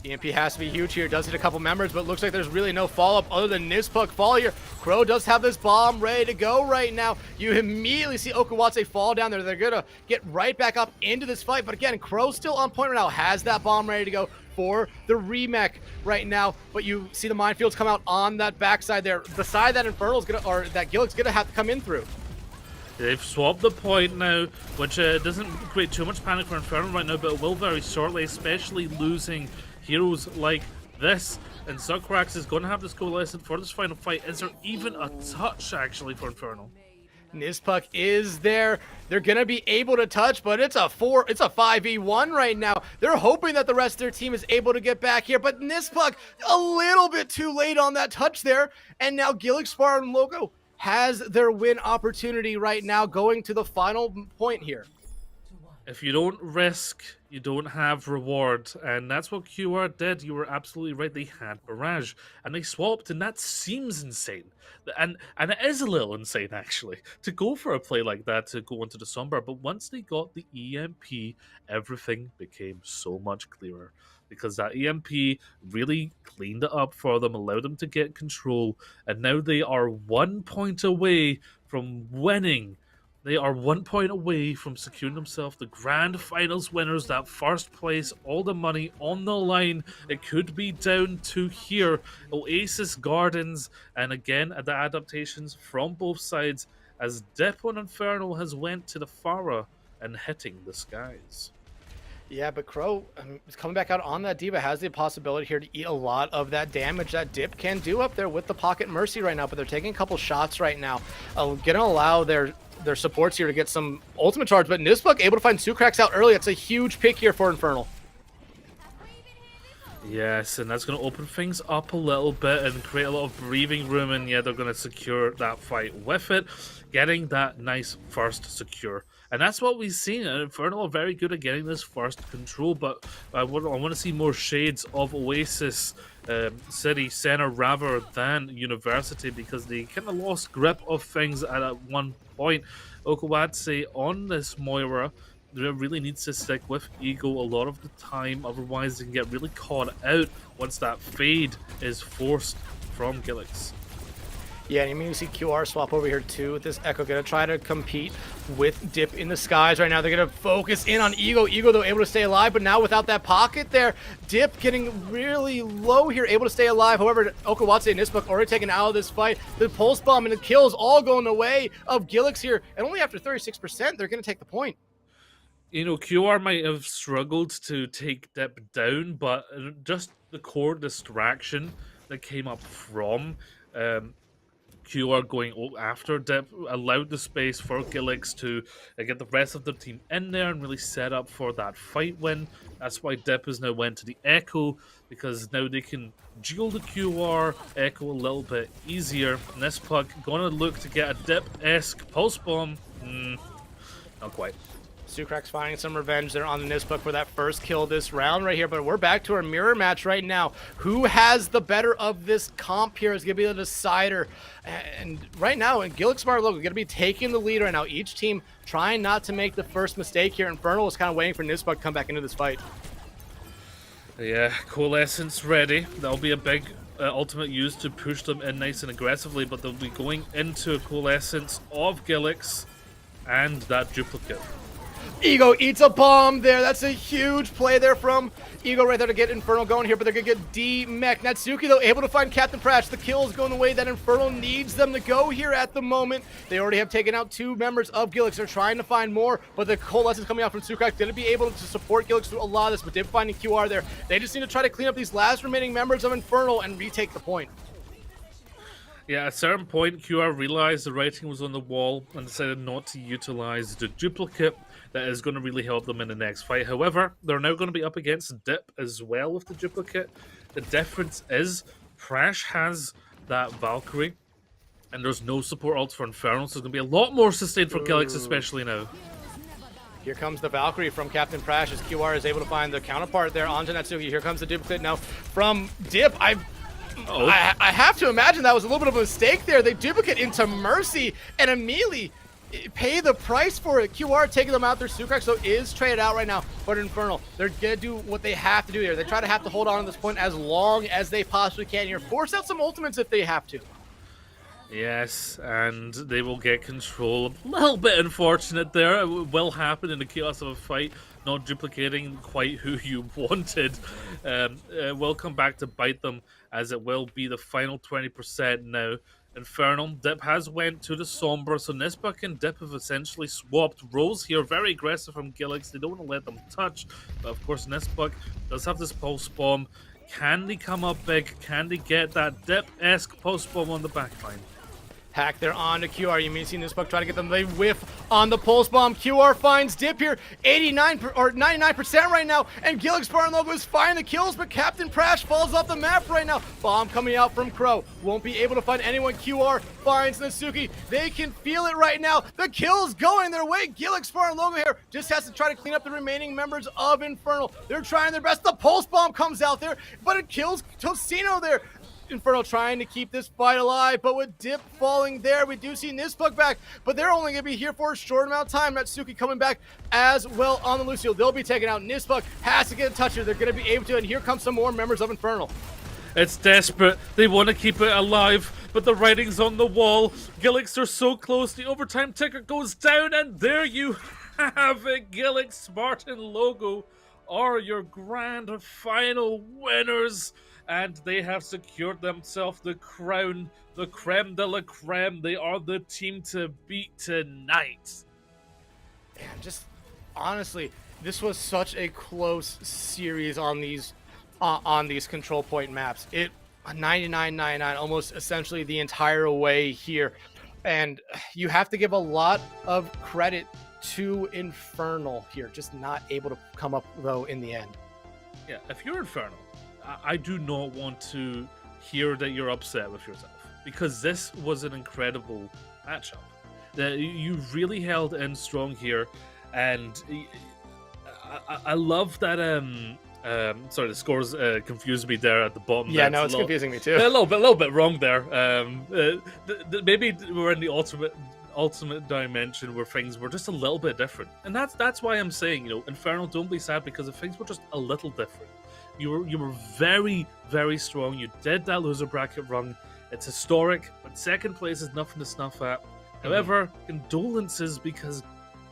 EMP has to be huge here. Does hit a couple members, but looks like there's really no follow-up other than Nispuk fall here. Crow does have this bomb ready to go right now. You immediately see Okuatse fall down there. They're going to get right back up into this fight. But again, Crow still on point right now. Has that bomb ready to go for the remake right now. But you see the minefields come out on that backside there. The side that Infernal's going to, or that Gilix going to have to come in through. They've swapped the point now, which doesn't create too much panic for Infernal right now, but it will very shortly, especially losing heroes like this. And Sucrax is going to have this coalescent for this final fight. Is there even a touch, actually, for Infernal? Nispuk is there. They're going to be able to touch, but it's a 5v1 right now. They're hoping that the rest of their team is able to get back here, but Nispuk a little bit too late on that touch there. And now Gilix Spartan Logo has their win opportunity right now going to the final point here. If you don't risk, you don't have reward, and that's what QR did. You were absolutely right. They had Barrage, and they swapped, and that seems insane. And it is a little insane, actually, to go for a play like that, to go into the Sombra. But once they got the EMP, everything became so much clearer, because that EMP really cleaned it up for them, allowed them to get control, and now they are 1 point away from winning. They are 1 point away from securing themselves the grand finals winners, that first place, all the money on the line. It could be down to here. Oasis Gardens, and again, the adaptations from both sides, as Dip on Infernal has went to the Farah and hitting the skies. Yeah, but Crow is coming back out on that D.Va, has the possibility here to eat a lot of that damage that Dip can do up there with the Pocket Mercy right now, but they're taking a couple shots right now. Going to allow their supports here to get some ultimate charge, but Nispuk able to find Sucrax out early. It's a huge pick here for Infernal. Yes, and that's going to open things up a little bit and create a lot of breathing room, and yeah, they're going to secure that fight with it, getting that nice first secure. And that's what we've seen. Infernal are very good at getting this first control, but I want to see more shades of Oasis City Center rather than University, because they kind of lost grip of things at one point. Okuatse on this Moira really needs to stick with Ego a lot of the time, otherwise they can get really caught out once that fade is forced from Gilix. Yeah, and you mean you see QR swap over here too with this Echo. Gonna try to compete with Dip in the skies right now. They're gonna focus in on Ego. Ego, though, able to stay alive, but now without that pocket there, Dip getting really low here, able to stay alive. However, Okuatse and Nispuk already taken out of this fight. The pulse bomb and the kills all going the way of Gilix here, and only after 36%, they're gonna take the point. You know, QR might have struggled to take Dip down, but just the core distraction that came up from QR going after Dip allowed the space for Gilix to get the rest of the team in there and really set up for that fight win. That's why Dip has now went to the Echo, because now they can duel the QR Echo a little bit easier. And this puck going to look to get a Dip-esque pulse bomb. Not quite. Sucrax finding some revenge there on the Nispuk for that first kill this round right here, but we're back to our mirror match right now. Who has the better of this comp here is going to be the decider. And right now, Gilix Spartan Logo going to be taking the lead right now. Each team trying not to make the first mistake here. Infernal is kind of waiting for Nispuk to come back into this fight. Yeah, Coalescence ready. That'll be a big ultimate used to push them in nice and aggressively, but they'll be going into a coalescence of Gilix and that duplicate. Ego eats a bomb there. That's a huge play there from Ego right there to get Infernal going here, but they're going to get D-Mech. Natsuki, though, able to find Captain Prash. The kill is going the way that Infernal needs them to go here at the moment. They already have taken out 2 members of Gilix. They're trying to find more, but the coalescence coming out from Sukrak didn't be able to support Gilix through a lot of this, but did finding QR there. They just need to try to clean up these last remaining members of Infernal and retake the point. Yeah, at a certain point, QR realized the writing was on the wall and decided not to utilize the duplicate that is going to really help them in the next fight. However, they're now going to be up against Dip as well with the duplicate. The difference is Prash has that Valkyrie, and there's no support ult for Infernal, so it's going to be a lot more sustained for Gilix, especially now. Here comes the Valkyrie from Captain Prash as QR is able to find the counterpart there onto Natsuki. Here comes the duplicate now from Dip. I have to imagine that was a little bit of a mistake there. They duplicate into Mercy and immediately pay the price for it. QR taking them out. Their Sukrak so is traded out right now. But Infernal, they're going to do what they have to do here. They try to have to hold on to this point as long as they possibly can here. Force out some ultimates if they have to. Yes, and they will get control. A little bit unfortunate there. It will happen in the chaos of a fight. Not duplicating quite who you wanted. Will come back to bite them, as it will be the final 20% now. Infernal, Dip has went to the Sombra, so Nisbuk and Dip have essentially swapped roles here. Very aggressive from Gilix. They don't want to let them touch, but of course Nisbuk does have this pulse bomb. Can they come up big? Can they get that Dip-esque pulse bomb on the backline? Hack there on to QR. You may see Nisbuk try to get them. They whiff on the pulse bomb. QR finds Dip here, 89 or 99% right now, and Gilix Spartan logo is finding the kills, but Captain Prash falls off the map right now. Bomb coming out from Crow. Won't be able to find anyone. QR finds Natsuki. They can feel it right now. The kills going their way. Gilix Spartan logo here just has to try to clean up the remaining members of Infernal. They're trying their best. The pulse bomb comes out there, but it kills Tocino there. Infernal trying to keep this fight alive, but with Dip falling there, we do see Nisbuk back, but they're only going to be here for a short amount of time. Natsuki coming back as well on the Lucio. They'll be taken out. Nisbuk has to get a touch here. They're going to be able to, and here come some more members of Infernal. It's desperate. They want to keep it alive, but the writing's on the wall. Gilix are so close. The overtime ticker goes down, and there you have it. Gilix Spartan logo are your grand final winners. And they have secured themselves the crown, the creme de la creme. They are the team to beat tonight. And just honestly, this was such a close series on these control point maps. It 99-99, almost essentially the entire way here. And you have to give a lot of credit to Infernal here, just not able to come up though in the end. Yeah, if you're Infernal, I do not want to hear that you're upset with yourself, because this was an incredible matchup. You really held in strong here, and I love that. Sorry, the scores confused me there at the bottom. Yeah, no, it's confusing me too. A little bit wrong there. Maybe we're in the ultimate dimension where things were just a little bit different, and that's why I'm saying, Infernal, don't be sad, because if things were just a little different. You were very, very strong. You did that loser bracket run. It's historic, but second place is nothing to snuff at. However, condolences, because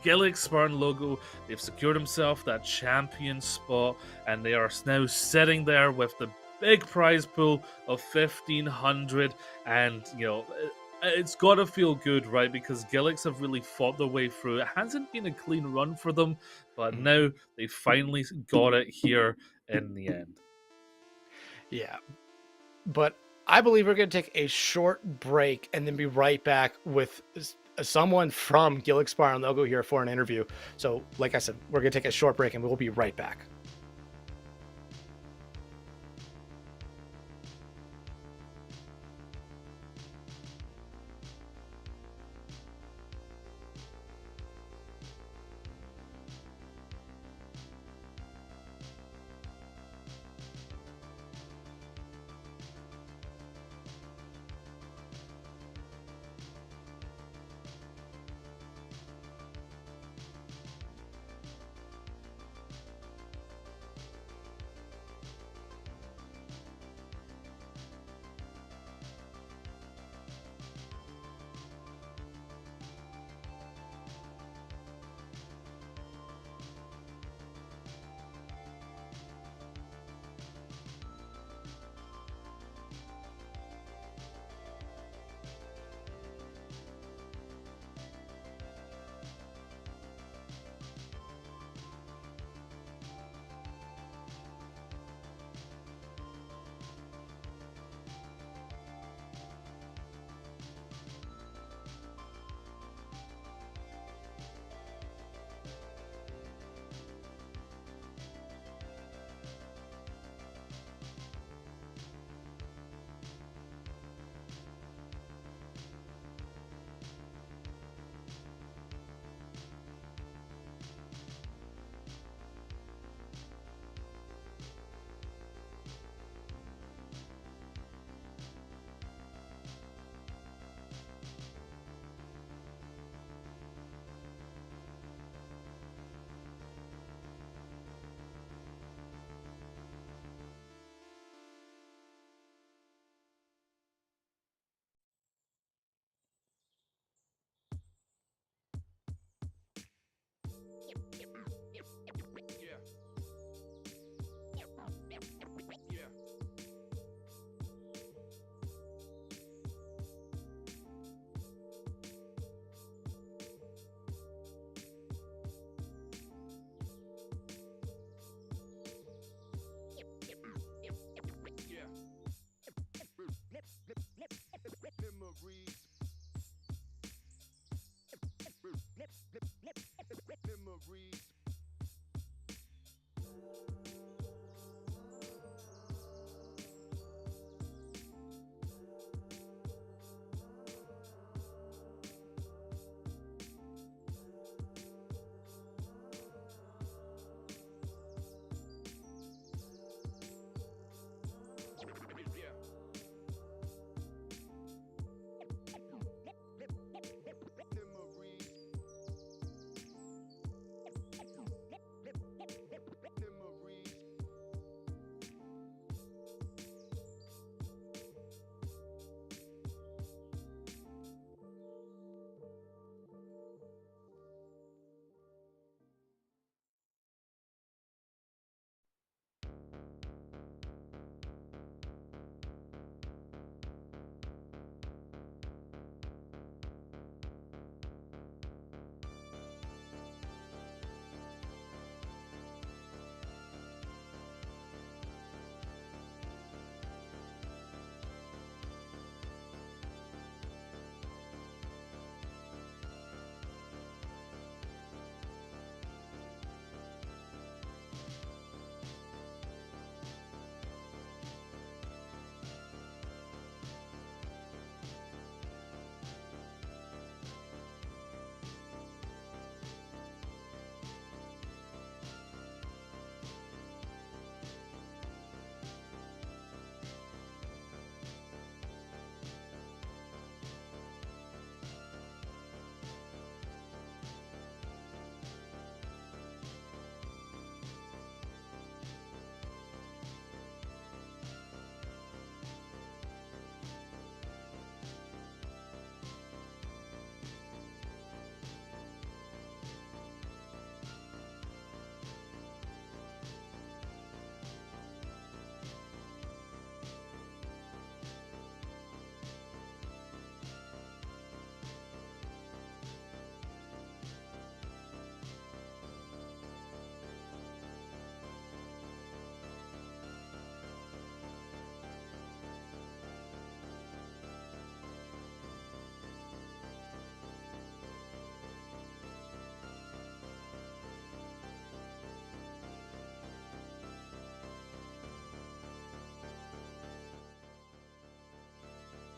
Gilix Spartan logo, they've secured himself that champion spot, and they are now sitting there with the big prize pool of 1,500, and it's got to feel good, right? Because Gilix have really fought their way through. It hasn't been a clean run for them, but now they finally got it here in the end. Yeah, but I believe we're going to take a short break and then be right back with someone from Gilix Spartan logo here for an interview. So like I said, we're going to take a short break and we'll be right back.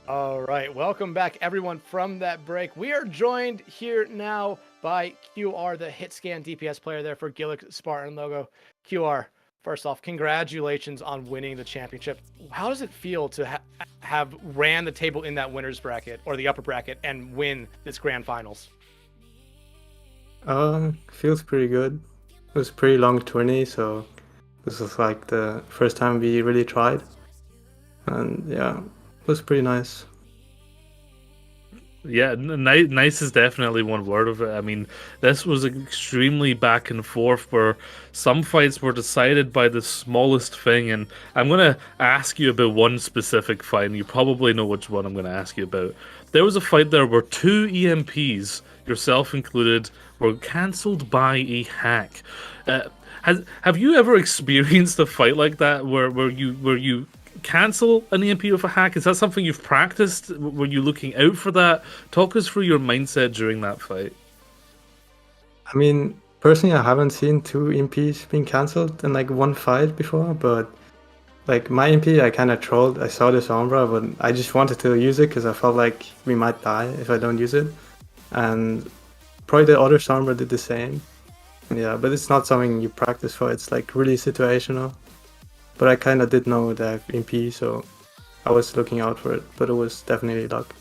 All right, welcome back, everyone, from that break. We are joined here now by QR, the hit scan DPS player there for Gilix Spartan logo. QR, first off, congratulations on winning the championship. How does it feel to have ran the table in that winner's bracket or the upper bracket and win this grand finals? Feels pretty good. It was a pretty long tourney, so this was like the first time we really tried. And yeah, it was pretty nice. Yeah, nice is definitely one word of it. I mean, this was extremely back and forth where some fights were decided by the smallest thing. And I'm going to ask you about one specific fight, and you probably know which one I'm going to ask you about. There was a fight there where 2 EMPs, yourself included, were cancelled by a hack. Have you ever experienced a fight like that where you cancel an EMP with a hack? Is that something you've practiced? Were you looking out for that? Talk us through your mindset during that fight. I mean, personally, I haven't seen 2 EMPs being cancelled in like one fight before, but like my MP, I kind of trolled. I saw this Sombra, but I just wanted to use it because I felt like we might die if I don't use it. And probably the other Sombra did the same. Yeah, but it's not something you practice for. It's like really situational. But I kind of did know that MP, so I was looking out for it. But it was definitely luck.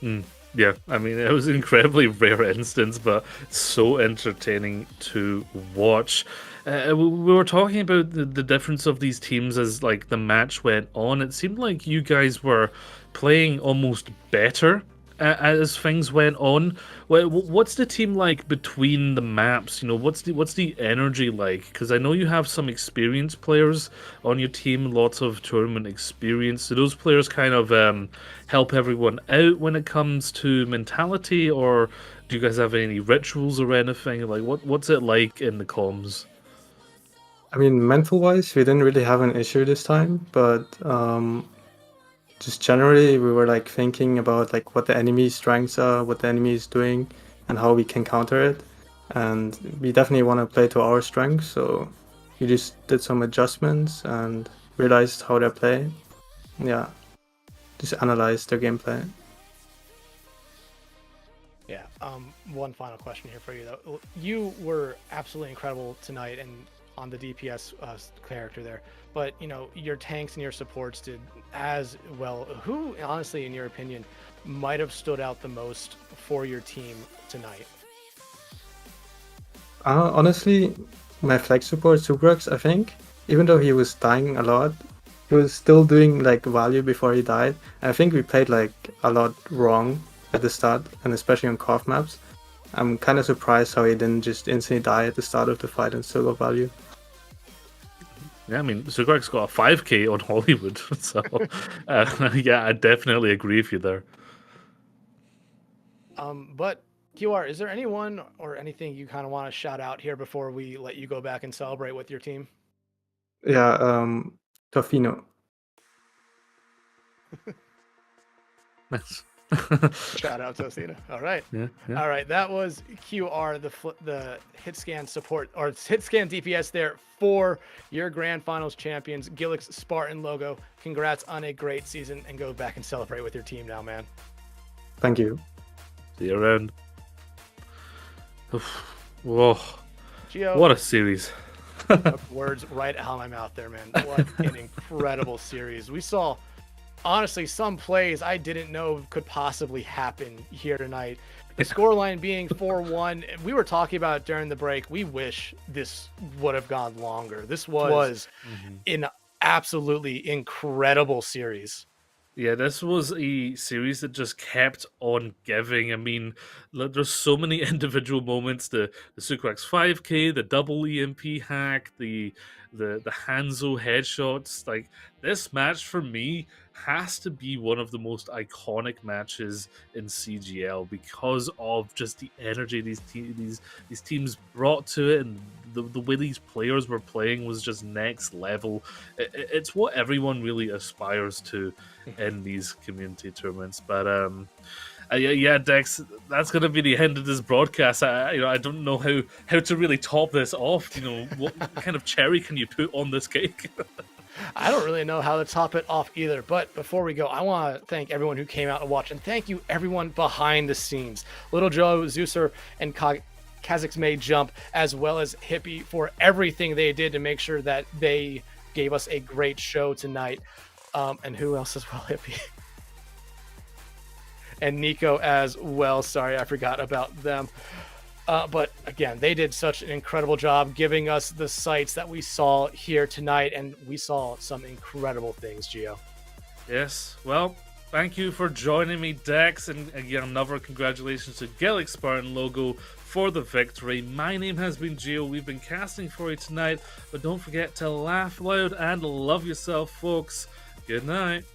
Yeah, I mean, it was an incredibly rare instance, but so entertaining to watch. We were talking about the difference of these teams as like the match went on. It seemed like you guys were playing almost better as things went on. What's the team like between the maps? You know, what's the energy like? Because I know you have some experienced players on your team, lots of tournament experience. Do those players kind of help everyone out when it comes to mentality, or do you guys have any rituals or anything? Like, what's it like in the comms? I mean, mental-wise, we didn't really have an issue this time, but just generally, we were like thinking about like what the enemy's strengths are, what the enemy is doing, and how we can counter it. and we definitely want to play to our strengths. So we just did some adjustments and realized how they play. Yeah, just analyzed their gameplay. Yeah. One final question here for you though. You were absolutely incredible tonight and on the DPS character there, but you know your tanks and your supports did as well. Who, honestly, in your opinion, might have stood out the most for your team tonight? Honestly, my flag support Sugrax, I think, even though he was dying a lot, he was still doing like value before he died. I think we played like a lot wrong at the start, and especially on cough maps. I'm kind of surprised how he didn't just instantly die at the start of the fight and still got value. Yeah, I mean, Sugar's got a 5k on Hollywood, so yeah, I definitely agree with you there. But QR, is there anyone or anything you kind of want to shout out here before we let you go back and celebrate with your team? Yeah, Tofino. Nice. Shout out to Cena. All right. Yeah, yeah. All right. That was QR, the hit scan support or hit scan DPS there for your grand finals champions, Gilix Spartan logo. Congrats on a great season and go back and celebrate with your team now, man. Thank you. See you around. Whoa. Gio, What a series. took words right out of my mouth there, man. What an incredible series. We saw, honestly, some plays I didn't know could possibly happen here tonight. The scoreline being 4-1. We were talking about it during the break. We wish this would have gone longer. This was an absolutely incredible series. Yeah, this was a series that just kept on giving. I mean, there's so many individual moments. The Sucrax 5k, the double EMP hack, the Hanzo headshots. Like, this match for me has to be one of the most iconic matches in CGL because of just the energy these teams brought to it, and the way these players were playing was just next level. It's what everyone really aspires to in these community tournaments. But yeah, Dex, that's going to be the end of this broadcast. I don't know how to really top this off. You know, what kind of cherry can you put on this cake? I don't really know how to top it off either. But before we go, I want to thank everyone who came out and watched, and thank you everyone behind the scenes. Little Joe, Zeuser, and Kazakh's May Jump, as well as Hippie, for everything they did to make sure that they gave us a great show tonight. And who else as well, Hippie? And Nico as well. Sorry, I forgot about them. But again, they did such an incredible job giving us the sights that we saw here tonight, and we saw some incredible things, Gio. Yes, well, thank you for joining me, Dex, and again, another congratulations to Gilix Spartan logo for the victory. My name has been Gio. We've been casting for you tonight, but don't forget to laugh loud and love yourself, folks. Good night.